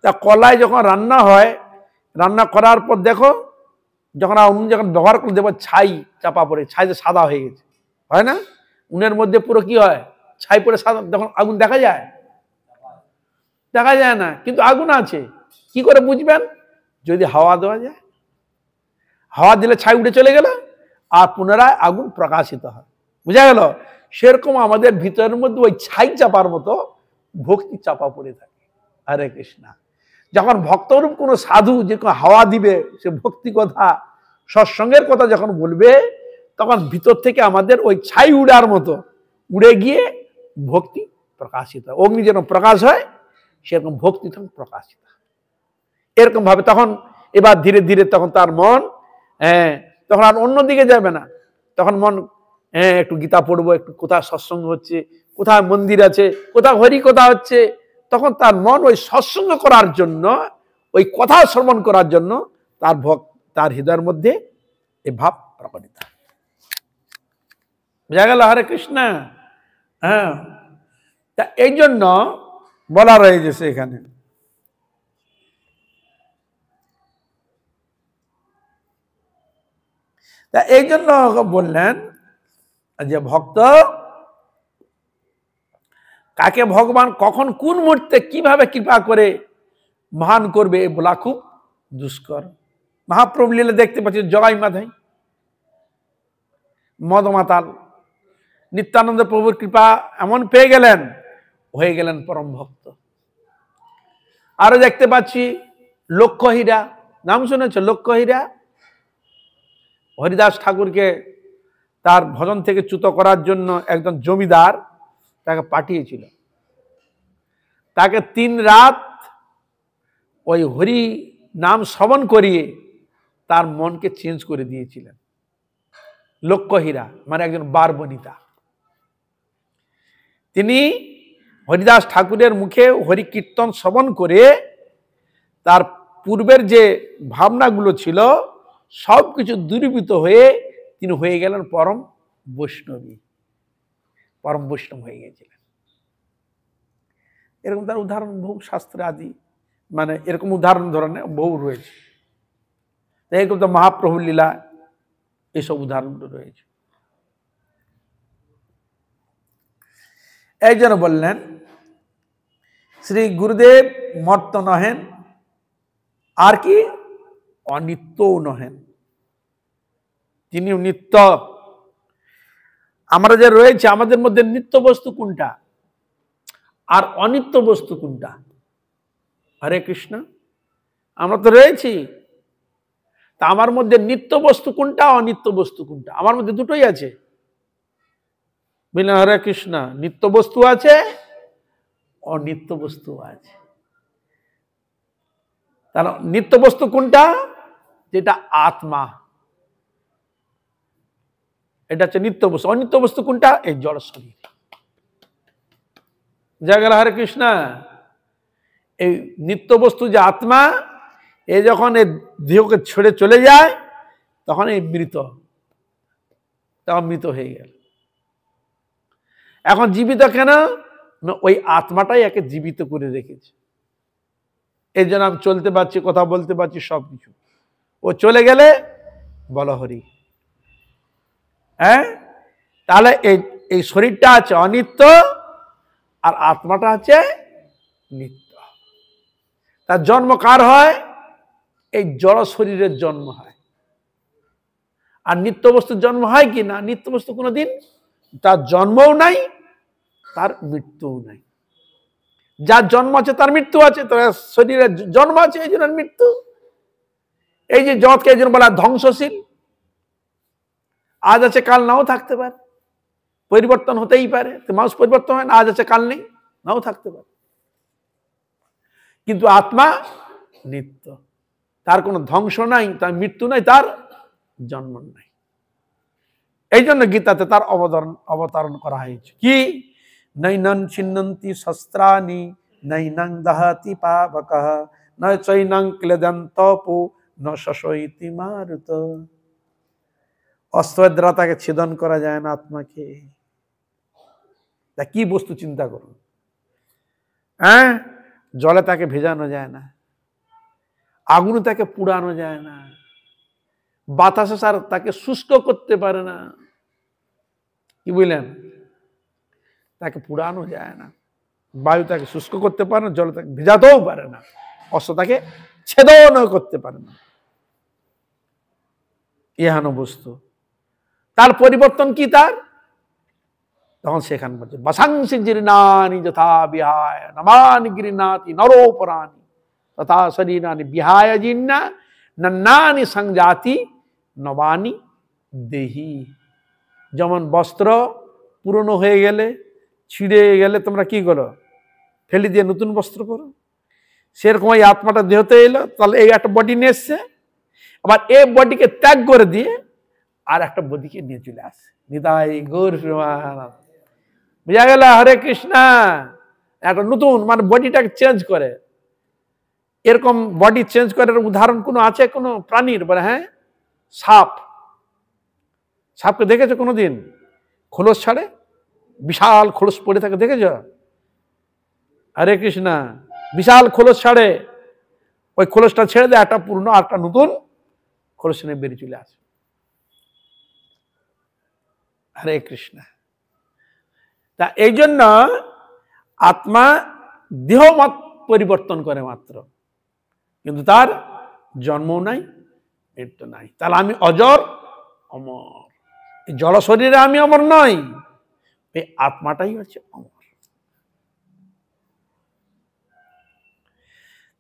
তা কলায় যখন রান্না হয়, রান্না করার পর দেখো যখন উনুন যখন ব্যবহার করে দেখো ছাই চাপা পড়ে, ছাই যে সাদা হয়ে গেছে, হয় না? উনের মধ্যে পুরো কি হয়, ছাই পড়ে সাদা। যখন আগুন দেখা যায়? দেখা যায় না, কিন্তু আগুন আছে। কি করে বুঝবেন? যদি হাওয়া দেওয়া যায়, হাওয়া দিলে ছাই উঠে চলে গেল, আর পুনরায় আগুন প্রকাশিত হয়। বুঝা গেল? সেরকম আমাদের ভিতরের মধ্যে ওই ছাই চাপার মতো ভক্তি চাপা পড়ে থাকে। হরে কৃষ্ণ। যখন ভক্তরূপ কোন সাধু যে হাওয়া দিবে, সে ভক্তি কথা, সৎসঙ্গের কথা যখন বলবে, তখন ভিতর থেকে আমাদের ওই ছাই উড়ার মতো উড়ে গিয়ে ভক্তি প্রকাশিত হয়। অগ্নি যেরকম প্রকাশ হয়, সেরকম ভক্তি তখন প্রকাশিত হয়। এরকম ভাবে তখন এবার ধীরে ধীরে তখন তার মন, তখন আর অন্যদিকে যাবে না। তখন মন, একটু গীতা পড়বো, একটু কোথায় সৎসঙ্গ হচ্ছে, কোথায় মন্দির আছে, কোথায় হরি কথা হচ্ছে, তখন তার মন ওই সৎসঙ্গ করার জন্য, ওই কথা শ্রবণ করার জন্য তার হৃদয়ের মধ্যে এই ভাব প্রকটিত। বুঝা গেল? হরে কৃষ্ণ। হ্যাঁ, তা এই জন্য বলা রয়েছে এখানে, তা এই জন্য বললেন যে ভক্ত কাকে ভগবান কখন কোন মুহূর্তে কিভাবে কৃপা করে মহান করবে বলা খুব দুষ্কর। মহাপ্রভু লীলা দেখতে পাচ্ছি, জগাই মাধাই মদমাতাল, নিত্যানন্দ প্রভুর কৃপা এমন পেয়ে গেলেন, হয়ে গেলেন পরম ভক্ত। আরো দেখতে পাচ্ছি লক্ষ্যহীরা, নাম শুনেছ? লক্ষ্যহীরা হরিদাস ঠাকুরকে তার ভজন থেকে চ্যুত করার জন্য একজন জমিদার তাকে পাঠিয়েছিল। তাকে 3 রাত ওই হরি নাম শ্রবণ করিয়ে তার মনকে চেঞ্জ করে দিয়েছিলেন। লক্ষ্যহীরা মানে একজন বারবনিতা, তিনি হরিদাস ঠাকুরের মুখে হরি কীর্তন শ্রবণ করে তার পূর্বের যে ভাবনাগুলো ছিল সবকিছু দূরীভূত হয়ে তিনি হয়ে গেলেন পরম বৈষ্ণবী, পরম বৈষ্ণব হয়ে গিয়েছিলেন। এরকম তার উদাহরণ বহু শাস্ত্রে আদি মানে এরকম উদাহরণ ধরনের বহু রয়েছে। এরকম তো মহাপ্রভুর লীলা এইসব উদাহরণগুলো রয়েছে। এই জন্য বললেন শ্রী গুরুদেব মর্ত নহেন, আর কি অনিত্যও নহেন, তিনি নিত্য। আমরা যে রয়েছে আমাদের মধ্যে নিত্য বস্তু কোনটা আর অনিত্য বস্তু কোনটা? হরে কৃষ্ণ, আমরা তো রয়েছি, তা আমার মধ্যে নিত্য বস্তু কোনটা অনিত্য বস্তু কোনটা? আমার মধ্যে দুটোই আছে। বললেন হরে কৃষ্ণ, নিত্য বস্তু আছে অনিত্য বস্তু আছে। তাহলে নিত্য বস্তু কোনটা? যেটা আত্মা, এটা হচ্ছে নিত্য বস্তু। অনিত্য বস্তু কোনটা? এই জড় শরীর। যা গেল হরে কৃষ্ণ। এই নিত্য বস্তু যে আত্মা, এ যখন এই দেহকে ছেড়ে চলে যায় তখন এই মৃত, তখন মৃত হয়ে গেল। এখন জীবিত কেন? না ওই আত্মাটাই একে জীবিত করে রেখেছে। এই জন্য আমি চলতে পারছি, কথা বলতে পারছি, সবকিছু। ও চলে গেলে বল হরি। হ্যাঁ, তাহলে এই শরীরটা আছে অনিত্য আর আত্মাটা আছে নিত্য। তার জন্ম কার হয়? এই জড় শরীরের জন্ম হয়। আর নিত্য বস্তুর জন্ম হয় কি না? নিত্য বস্তু কোনোদিন তার জন্মও নাই, তার মৃত্যুও নাই। যার জন্ম আছে তার মৃত্যু আছে, তার শরীরের জন্ম আছে এই জন্য মৃত্যু। এই যে জগৎকে এই জন্য বলা ধ্বংসশীল, আজ আছে কাল নাও থাকতে পারে, পরিবর্তন হতেই পারে। মানুষ পরিবর্তন হয় না, আজ আছে কাল নেই, নাও থাকতে পারে। কিন্তু আত্মা নিত্য, তার কোনো ধ্বংস নাই, তার মৃত্যু নাই, তার জন্ম নাই। এই জন্য গীতাতে তার অবতারণ করা হয়েছে কি? নৈনং ছিন্নন্তি শস্ত্রাণি নৈনং দহতি পাবকঃ ন চৈনং ক্লেদন্তপো ন শশয়তি মারুত। অস্ত্রের দ্বারা তাকে ছেদন করা যায় না আত্মাকে। তা কি বস্তু চিন্তা করুন। হ্যাঁ, জলে তাকে ভেজানো যায় না, আগুনে তাকে পুড়ানো যায় না, বাতাসে সার তাকে শুষ্ক করতে পারে না। কি বুঝলেন? তাকে পুড়ানো যায় না, বায়ু তাকে শুষ্ক করতে পারে না, জল তাকে ভেজাতেও পারে না, অস্ত্র তাকে ছেদন করতে পারে না। ইহানো বস্তু, তার পরিবর্তন কি? তার তখন সেখানে বলছে বাসাংসি জীর্ণানি যথা বিহায় নমানি গিরিনাতি নরোপরানি তথা শরীরানি বিহায় জীর্ণা নন্নানি সংজাতি নবানি দেহি। যেমন বস্ত্র পুরনো হয়ে গেলে, ছিঁড়ে গেলে তোমরা কি করো? ফেলে দিয়ে নতুন বস্ত্র করো। সেরকম এই আত্মাটা দেহতে এলো, তাহলে এই একটা বডি নিয়ে এসছে, আবার এই বডিকে ত্যাগ করে দিয়ে আর একটা বডিকে নিয়ে চলে আসে। নিতাই গৌর প্রেমানন্দ। বুঝা গেল? হরে কৃষ্ণ। একটা নতুন মানে বডিটাকে চেঞ্জ করে। এরকম বডি চেঞ্জ করার উদাহরণ কোনো আছে কোনো প্রাণীর? বলে হ্যাঁ, সাপ। সাপকে দেখেছো কোনোদিন খোলস ছাড়ে? বিশাল খোলস পড়ে থাকে, দেখেছ? হরে কৃষ্ণ। বিশাল খোলস ছাড়ে, ওই খোলসটা ছেড়ে দেয়, একটা পুরনো আর একটা নতুন খোলস নিয়ে বেরিয়ে চলে আসে। হরে কৃষ্ণ। তা এই জন্য আত্মা দেহ পরিবর্তন করে মাত্র, কিন্তু তার জন্মও নাই, মৃত্যু নাই। তাহলে আমি অজর অমর। এই জড় শরীরে আমি অমর নই, এই আত্মাটাই হচ্ছে অমর।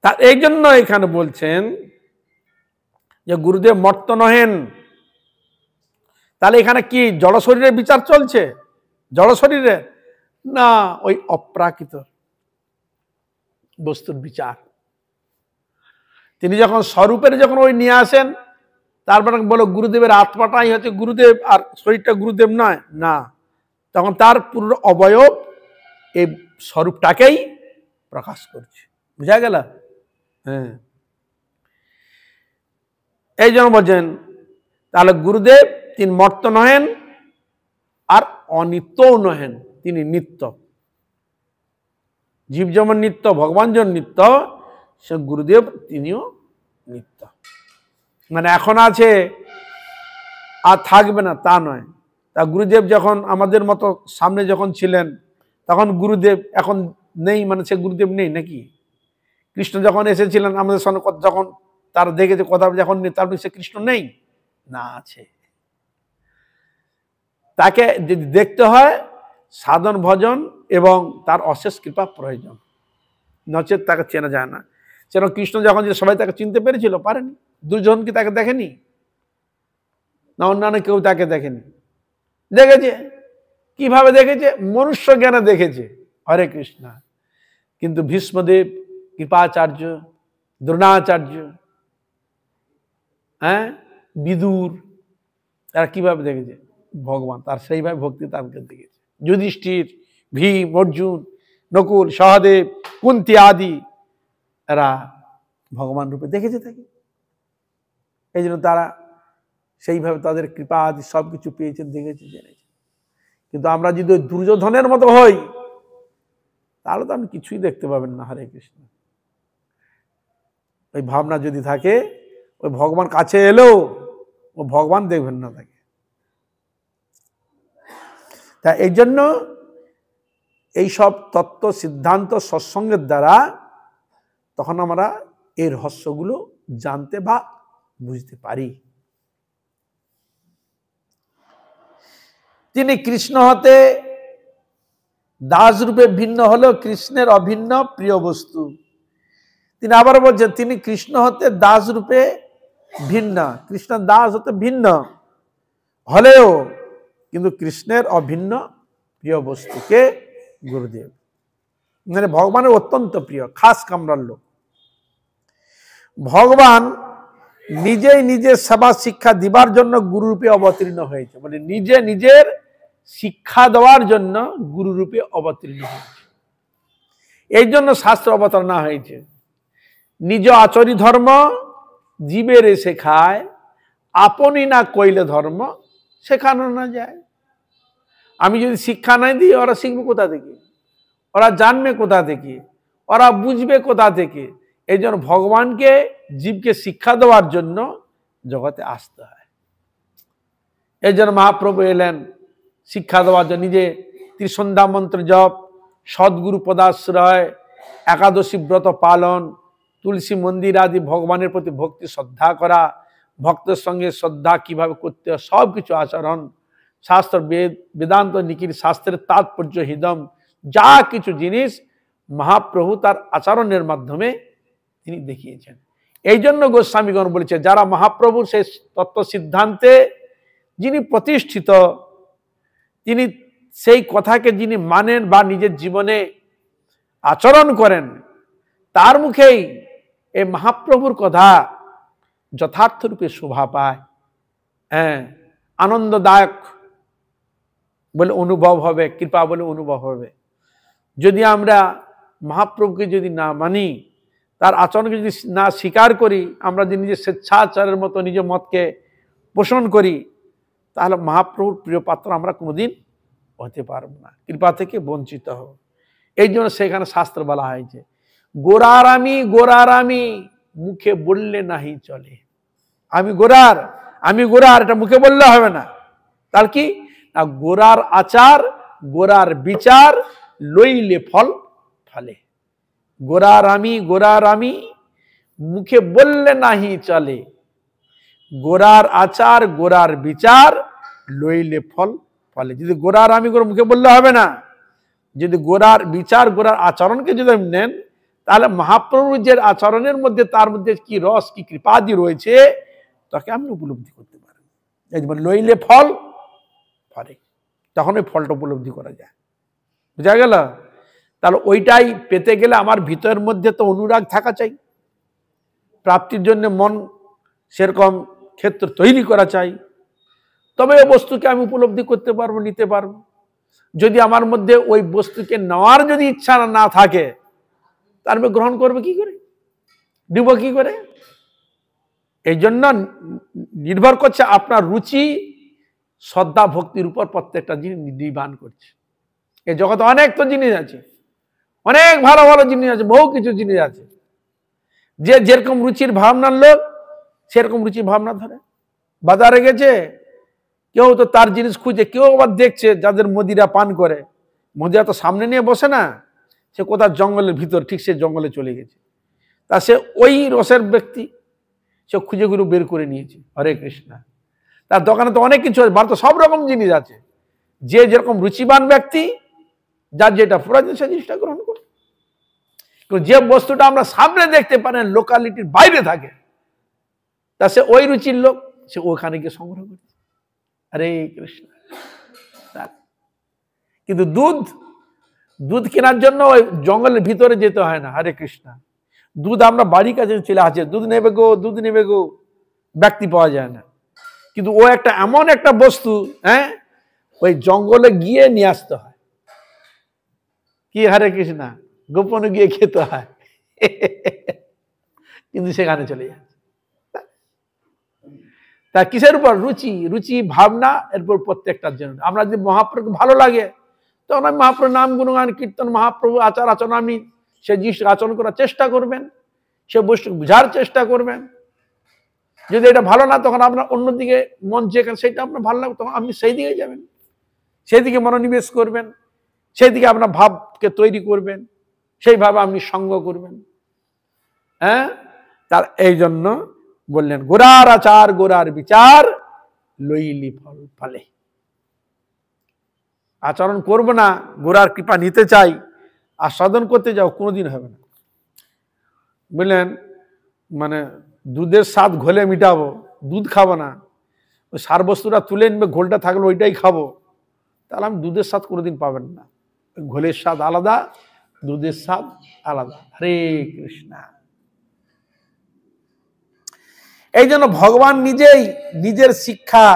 তা এই জন্য এখানে বলছেন যে গুরুদেব মর্ত নহেন। তাহলে এখানে কি জড় শরীরের বিচার চলছে? জড় শরীরে না, ওই অপ্রাকৃত বস্তুর বিচার। তিনি যখন স্বরূপের যখন ওই নিয়ে আসেন, তারপরে বলো গুরুদেবের আত্মাটাই হচ্ছে গুরুদেব আর শরীরটা গুরুদেব নয়, না, তখন তার পুরো অবয়ব এই স্বরূপটাকেই প্রকাশ করছে। বুঝা গেল? হ্যাঁ, এই জন্য বলছেন তাহলে গুরুদেব তিনি মর্ত নহেন আর অনিত্যও নহেন, তিনি নিত্য। জীব যেমন নিত্য, ভগবান যেমন নিত্য, সে গুরুদেব তিনিও নিত্য। মানে এখন আছে আর থাকবে না তা নয়। তা গুরুদেব যখন আমাদের মতো সামনে যখন ছিলেন তখন গুরুদেব এখন নেই, মানে সে গুরুদেব নেই নাকি? কৃষ্ণ যখন এসেছিলেন আমাদের সঙ্গে যখন তার দেখেছে কথা যখন নেই, তারপরে সে কৃষ্ণ নেই না, আছে। তাকে যদি দেখতে হয় সাধন ভজন এবং তার অশেষ কৃপা প্রয়োজন, নচেত তাকে চেনা যায় না। সেরকম কৃষ্ণ যখন যে সবাই তাকে চিনতে পেরেছিল, পারেনি। দুর্যোধন কি তাকে দেখেনি? না অন্যান্য কেউ তাকে দেখেনি? দেখেছে। কিভাবে দেখেছে? মনুষ্য জ্ঞানে দেখেছে। হরে কৃষ্ণ। কিন্তু ভীষ্মদেব, কৃপাচার্য, দ্রোণাচার্য, হ্যাঁ, বিদুর, তারা কিভাবে দেখেছে? ভগবান তার সেইভাবে ভক্তি তাকে দেখেছে। যুধিষ্ঠির, ভীম, অর্জুন, নকুল, সহদেব, কুন্তি আদি এরা ভগবান রূপে দেখেছে তাকে। এই জন্য তারা সেইভাবে তাদের কৃপা আদি সবকিছু পেয়েছেন, দেখেছে, জেনেছে। কিন্তু আমরা যদি দুর্যোধনের মতো হই তাহলে তো আপনি কিছুই দেখতে পাবেন না। হরে কৃষ্ণ। ওই ভাবনা যদি থাকে, ওই ভগবান কাছে এলেও ও ভগবান দেখবেন না তাকে। তা এই জন্য এইসব তত্ত্ব সিদ্ধান্ত সৎসঙ্গের দ্বারা তখন আমরা এই রহস্যগুলো জানতে বা বুঝতে পারি। তিনি কৃষ্ণ হতে দাস রূপে ভিন্ন হলেও কৃষ্ণের অভিন্ন প্রিয় বস্তু। তিনি আবার বলছেন তিনি কৃষ্ণ হতে দাস রূপে ভিন্ন, কৃষ্ণ দাস হতে ভিন্ন হলেও কিন্তু কৃষ্ণের অভিন্ন প্রিয় বস্তুকে গুরুদেব, মানে ভগবানের অত্যন্ত প্রিয়, খাস কামরার লোক। ভগবান নিজেই নিজের সেবা শিক্ষা দিবার জন্য গুরুরূপে অবতীর্ণ হয়েছে, মানে নিজে নিজের শিক্ষা দেওয়ার জন্য গুরুরূপে অবতীর্ণ হয়েছে। এই জন্য শাস্ত্র অবতারণা হয়েছে। নিজ আচরি ধর্ম জীবের শেখায়, আপনি না কইলে ধর্ম শেখানো না যায়। আমি যদি শিক্ষা নাই দিই, ওরা শিখবে কোথা থেকে? ওরা জানবে কোথা থেকে? ওরা বুঝবে কোথা থেকে? এই জন্য ভগবানকে জীবকে শিক্ষা দেওয়ার জন্য জগতে আসতে হয়। এই জন্য মহাপ্রভু এলেন শিক্ষা দেওয়ার জন্য। নিজে ত্রিসন্ধ্যা মন্ত্র জপ, সদ্গুরু পদাশ্রয়, একাদশী ব্রত পালন, তুলসী মন্দির আদি ভগবানের প্রতি ভক্তি শ্রদ্ধা করা, ভক্তের সঙ্গে শ্রদ্ধা কিভাবে করতে হয় সব কিছু আচরণ, শাস্ত্র বেদান্ত নিখিল শাস্ত্রের তাৎপর্য হৃদম, যা কিছু জিনিস মহাপ্রভু তার আচরণের মাধ্যমে তিনি দেখিয়েছেন। এই জন্য গোস্বামীগণ বলেছে যারা মহাপ্রভুর সেই তত্ত্ব সিদ্ধান্তে যিনি প্রতিষ্ঠিত, তিনি সেই কথাকে যিনি মানেন বা নিজের জীবনে আচরণ করেন, তার মুখেই এই মহাপ্রভুর কথা যথার্থ রূপে শোভা পায়। হ্যাঁ, আনন্দদায়ক বলে অনুভব হবে, কৃপা বলে অনুভব হবে। যদি আমরা মহাপ্রভুকে যদি না মানি, তার আচরণকে যদি না স্বীকার করি, আমরা যদি নিজের স্বেচ্ছাচারের মতো নিজের মতকে পোষণ করি, তাহলে মহাপ্রভুর প্রিয় পাত্র আমরা কোনোদিন হতে পারব না, কৃপা থেকে বঞ্চিত হব। এই জন্য সেখানে শাস্ত্র বলা হয়েছে গোরার আমি মুখে বললে নাহি চলে। আমি গোরার এটা মুখে বললে হবে না। তার কি না, গোরার আচার গোরার বিচার লইলে ফল ফলে। গোরার আমি মুখে বললে নাহি চলে, গোরার আচার গোরার বিচার লইলে ফল ফলে। যদি গোরার আমি গোরা মুখে বললে হবে না, যদি গোরার বিচার গোরার আচরণকে যদি নেন, তাহলে মহাপ্রভুর যে আচরণের মধ্যে তার মধ্যে কি রস কি কৃপাদি রয়েছে তাকে আপনি উপলব্ধি করতে পারেন। লইলে ফল ফলে, তখন ওই ফলটা উপলব্ধি করা যায়। বুঝা গেল? তাহলে ওইটাই পেতে গেলে আমার ভিতরের মধ্যে তো অনুরাগ থাকা চাই। প্রাপ্তির জন্য মন সেরকম ক্ষেত্র তৈরি করা চাই, তবে ওই বস্তুকে আমি উপলব্ধি করতে পারবো, নিতে পারবো। যদি আমার মধ্যে ওই বস্তুকে নেওয়ার যদি ইচ্ছা না থাকে, তার আমি গ্রহণ করবো কি করে, দিব কি করে? এই জন্য নির্ভর করছে আপনার রুচি, শ্রদ্ধা, ভক্তির উপর প্রত্যেকটা জিনিস নির্বাণ করছে। এই জগতে অনেক তো জিনিস আছে, অনেক ভালো ভালো জিনিস আছে, বহু কিছু জিনিস আছে। যে যেরকম রুচির ভাবনার লোক সেরকম রুচির ভাবনা ধরে। বাজারে গেছে, কেউ তো তার জিনিস খুঁজে, কেউ আবার দেখছে যাদের মদিরা পান করে, মদিরা তো সামনে নিয়ে বসে না, সে কোথাও জঙ্গলের ভিতর, ঠিক সে জঙ্গলে চলে গেছে, তা সে ওই রসের ব্যক্তি, সে খুঁজে খুঁজে বের করে নিয়েছে। হরে কৃষ্ণ। তার দোকানে তো অনেক কিছু আছে, ভারতে সব রকম জিনিস আছে। যে যেরকম রুচিবান ব্যক্তি, যার যেটা প্রয়োজন সে জিনিসটা গ্রহণ করে। যে বস্তুটা আমরা সামনে দেখতে পারেন, লোকালিটির বাইরে থাকে, তা সে ওই রুচির লোক, সে ওখানে গিয়ে সংগ্রহ করে। হরে কৃষ্ণ। কিন্তু দুধ কেনার জন্য ওই জঙ্গলের ভিতরে যেতে হয় না। হরে কৃষ্ণ। দুধ আমরা বাড়ির কাছে চলে আসে, দুধ নেবে গো, দুধ নেবে গো, ব্যক্তি পাওয়া যায় না। কিন্তু ও একটা এমন একটা বস্তু, হ্যাঁ, ওই জঙ্গলে গিয়ে নিয়ে আসতে হয়। কি হরে কৃষ্ণ, গোপনে গিয়ে খেতে হয়, কিন্তু সেখানে চলে যায়। তা কিসের উপর? রুচি ভাবনা, এরপর প্রত্যেকটার জন্য। আমরা যদি মহাপ্রভুকে ভালো লাগে, তখন আমি মহাপ্রভুর নাম গুণগান কীর্তন, মহাপ্রভু আচার আচরণ, আমি সে জিনিস আচরণ করার চেষ্টা করবেন, সে বস্তু বুঝার চেষ্টা করবেন। যদি এটা ভালো না, তখন আপনার অন্যদিকে মন যেখানে সেটা আপনার ভালো লাগবে, তখন আপনি সেই দিকে যাবেন, সেই দিকে মনোনিবেশ করবেন, সেই দিকে আপনার ভাবকে তৈরি করবেন, সেইভাবে আপনি সঙ্গ করবেন। হ্যাঁ, তার এই জন্য বললেন গোরার আচার গোরার বিচার লইলি ফল ফলে। আচরণ করবো না, গোরার কৃপা নিতে চাই, আর সাধন করতে যাও, কোনোদিন হবে না। বললেন মানে দুধের স্বাদ ঘোলে মিটাবো, দুধ খাবো না, ওই সার বস্তুটা তুলে নেবে, ঘোলটা থাকলে ওইটাই খাবো, তাহলে আমি দুধের স্বাদ কোনোদিন পাবেন না। ঘোলের স্বাদ আলাদা, দুধের স্বাদ আলাদা। হরে কৃষ্ণ। এই জন্য ভগবান নিজেই নিজের শিক্ষা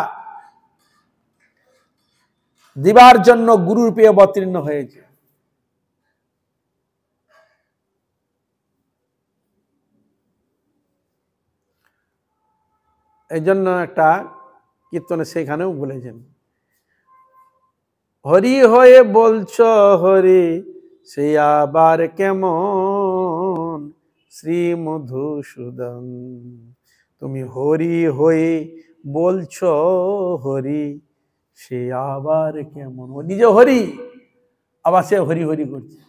দিবার জন্য গুরুরূপে অবতীর্ণ হয়েছে। এই জন্য একটা কীর্তনে সেখানেও বলেছেন, হরি হয়ে বলছ হরি, সে আবার কেমন শ্রী মধুসূদন। তুমি হরি হয়ে বলছ হরি, সে আবার কেমন। ও নিজে হরি, আবার সে হরি হরি করছে।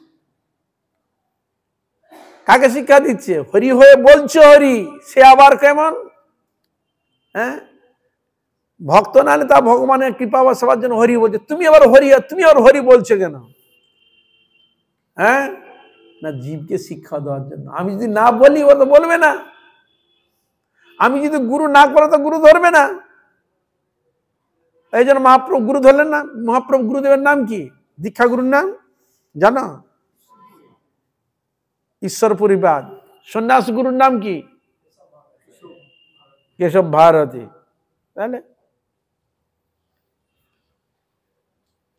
কাকে শিক্ষা দিচ্ছে? হরি হয়ে বলছো হরি, সে আবার কেমন। হ্যাঁ, ভক্ত নালে তা ভগবানের কৃপা বা সবার জন্য হরি বলছে, তুমি আবার হরি বলছো কেন? হ্যাঁ, না জীবকে শিক্ষা দেওয়ার জন্য। আমি যদি না বলি, ও তো বলবে না। আমি যদি গুরু না করে, তো গুরু ধরবে না। এই জন্য মহাপ্রভু গুরু ধরলেন না। মহাপ্রভু গুরুদেবের নাম কি? দীক্ষা গুরুর নাম জানো? ঈশ্বর পরিবাদ। সন্ন্যাস গুরুর নাম কি? কেশব ভারতী।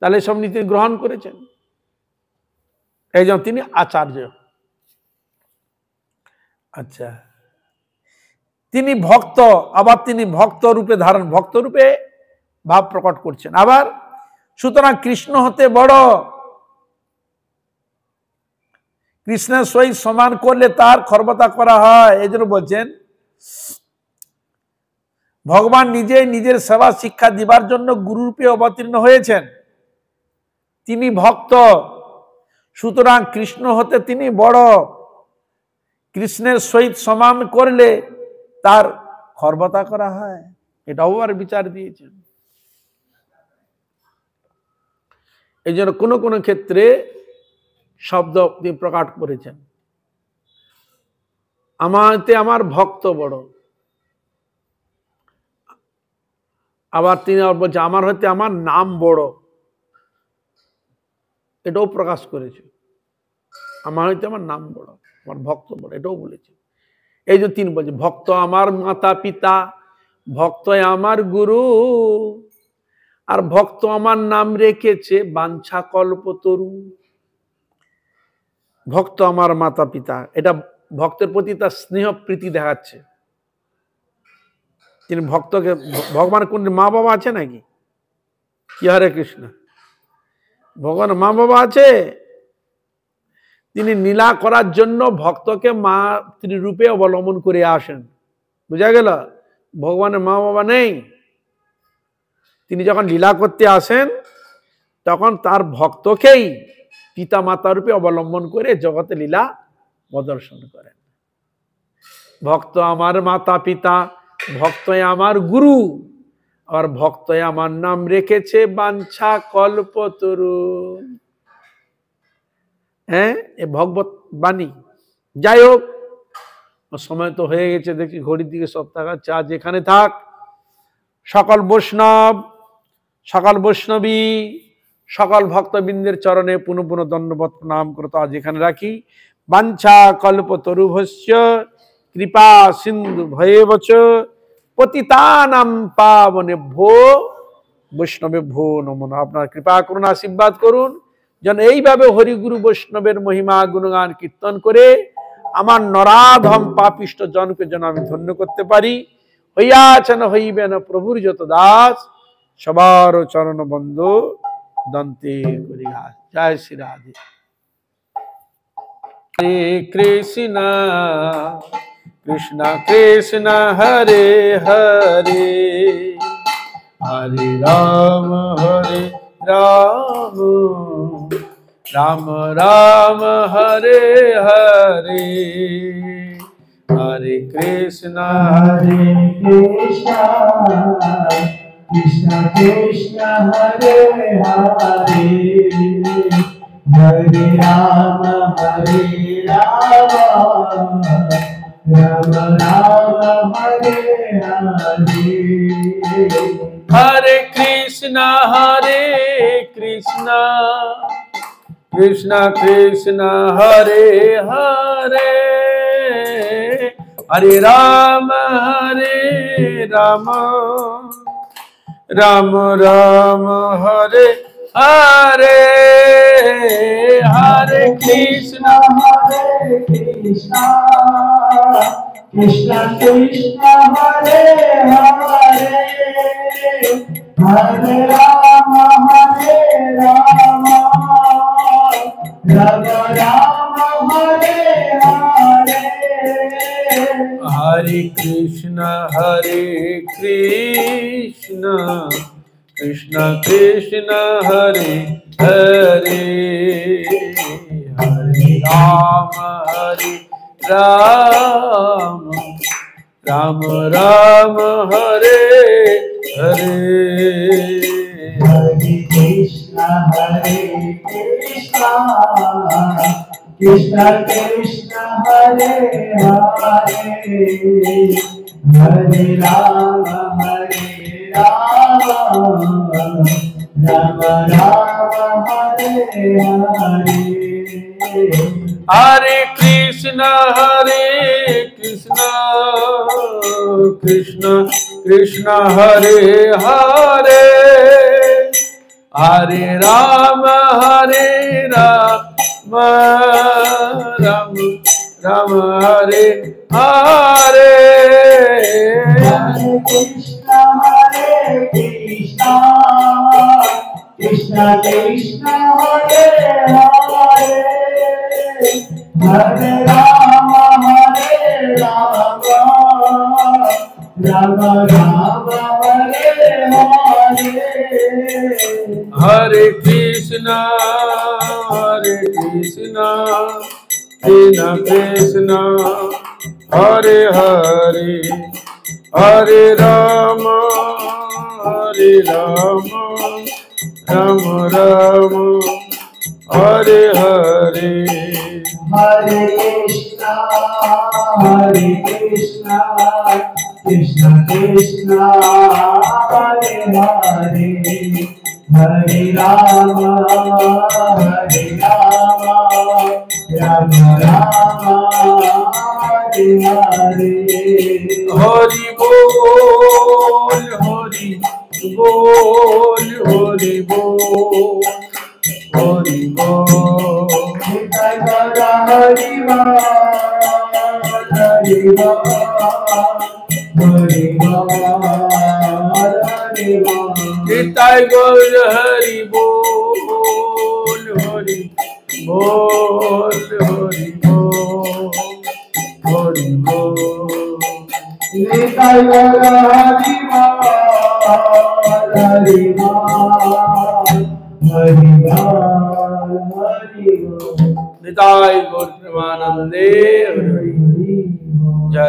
তাহলে সব নীতি গ্রহণ করেছেন। এই জন্য তিনি আচার্য। আচ্ছা, তিনি ভক্ত, আবার তিনি ভক্ত রূপে ধারণ, ভক্ত রূপে ভাব প্রকট করছেন। আবার সুতরাং কৃষ্ণ হতে বড়, কৃষ্ণের সহিত সমান করলে তার খর্বতা করা হয়। এই জন্য বলছেন ভগবান নিজে নিজের সেবা শিক্ষা দিবার জন্য গুরুরূপে অবতীর্ণ হয়েছেন। তিনি ভক্ত, সুতরাং কৃষ্ণ হতে তিনি বড়, কৃষ্ণের সহিত সমান করলে তার খর্বতা করা হয়। এটাও আর বিচার দিয়েছেন। এই জন্য কোনো কোনো ক্ষেত্রে শব্দ তিনি প্রকাশ করেছেন, আমার ভক্ত বড়। আবার তিনি বলছে আমার হইতে আমার নাম বড়, এটাও প্রকাশ করেছে। আমার হইতে আমার নাম বড়, আমার ভক্ত বড়, এটাও বলেছে। এই যে তিনি বলছে ভক্ত আমার মাতা পিতা, ভক্তই আমার গুরু, আর ভক্ত আমার নাম রেখেছে বাঞ্ছা কল্পতরু। ভক্ত আমার মাতা পিতা, এটা ভক্তের প্রতি তার স্নেহ প্রীতি দেখাচ্ছে। তিনি ভক্তকে, ভগবান কোন মা বাবা আছে নাকি? কি হরে কৃষ্ণ, ভগবান মা বাবা আছে? তিনি লীলা করার জন্য ভক্তকে মাতৃরূপে অবলম্বন করে আসেন। বুঝা গেল? ভগবানের মা বাবা নেই। তিনি যখন লীলা করতে আসেন তখন তার ভক্তকেই পিতা মাতা রূপে অবলম্বন করে জগতে লীলা প্রদর্শন করেন। ভক্ত আমার মাতা পিতা, ভক্তই আমার গুরু, আর ভক্তই আমার নাম রেখেছে বাঞ্ছা কল্পতরু। হ্যাঁ, এ ভগবত বাণী। যাই হোক, সময় তো হয়ে গেছে, দেখি ঘড়ির দিকে সব তাকাচ্ছে। আজ এখানে থাক। সকল বৈষ্ণব, সকল বৈষ্ণবী, সকল ভক্তবৃন্দের চরণে পুনঃ পুনঃ দণ্ডবত প্রণাম করত আজ এখানে রাখি। বাঞ্ছা কল্পতরুভ্যশ্চ কৃপা সিন্ধু ভয়েবচ পতিতানাং পাবনেভ্যো বৈষ্ণবেভ্যো নমো নমঃ। আপনার কৃপা করুন, আশীর্বাদ করুন যেন এইভাবে হরিগুরু বৈষ্ণবের মহিমা গুণগান কীর্তন করে আমার নরাধম পাপিষ্ট জনকে যেন আমি ধন্য করতে পারি। হইয়াছেন হইবেন প্রভুর যত দাস, সবার চরণ বন্ধু দন্তে করি ঘাস। জয় শ্রী রাধে। হরে কৃষ্ণ কৃষ্ণ কৃষ্ণ হরে হরে, হরে রাম রাম রাম হরে হরে, হরে কৃষ্ণ
কৃষ্ণ কৃষ্ণ হরে হরে, হরে রাম রাম রাম হরে হরে,
হরে কৃষ্ণ কৃষ্ণ কৃষ্ণ হরে হরে, হরে রাম রাম রাম হরে হরে, হরে কৃষ্ণ
কৃষ্ণ কৃষ্ণ কৃষ্ণ হরে হরে, হরে রাম রাম রাম হরে হরে,
হরে কৃষ্ণ কৃষ্ণ কৃষ্ণ হরে হরে, হরে রাম রাম রাম হরে হরে,
হরে কৃষ্ণ কৃষ্ণ কৃষ্ণ হরে হরে, হরে রাম রাম রাম হরে হরে,
হরে কৃষ্ণ কৃষ্ণ কৃষ্ণ হরে হরে, হরে রাম রাম রাম হরে হরে,
হরে কৃষ্ণ কৃষ্ণ কৃষ্ণ কৃষ্ণ হরে হরে, হরে রাম রাম রাম হরে হরে,
হরে কৃষ্ণ কৃষ্ণ কৃষ্ণ হরে হরে, হরে রাম রাম রাম হরে হরে,
হরে কৃষ্ণ কৃষ্ণ কৃষ্ণ হরে হরে, হরে রাম রাম রাম
हरि बोल हरि बोल हरि बोल हरि बोल निताई गौर हरि बोल हरि बोल हरि बोल हरि बोल
निताई गौर हरि
निताई गौर प्रेमानंदे हरि जय।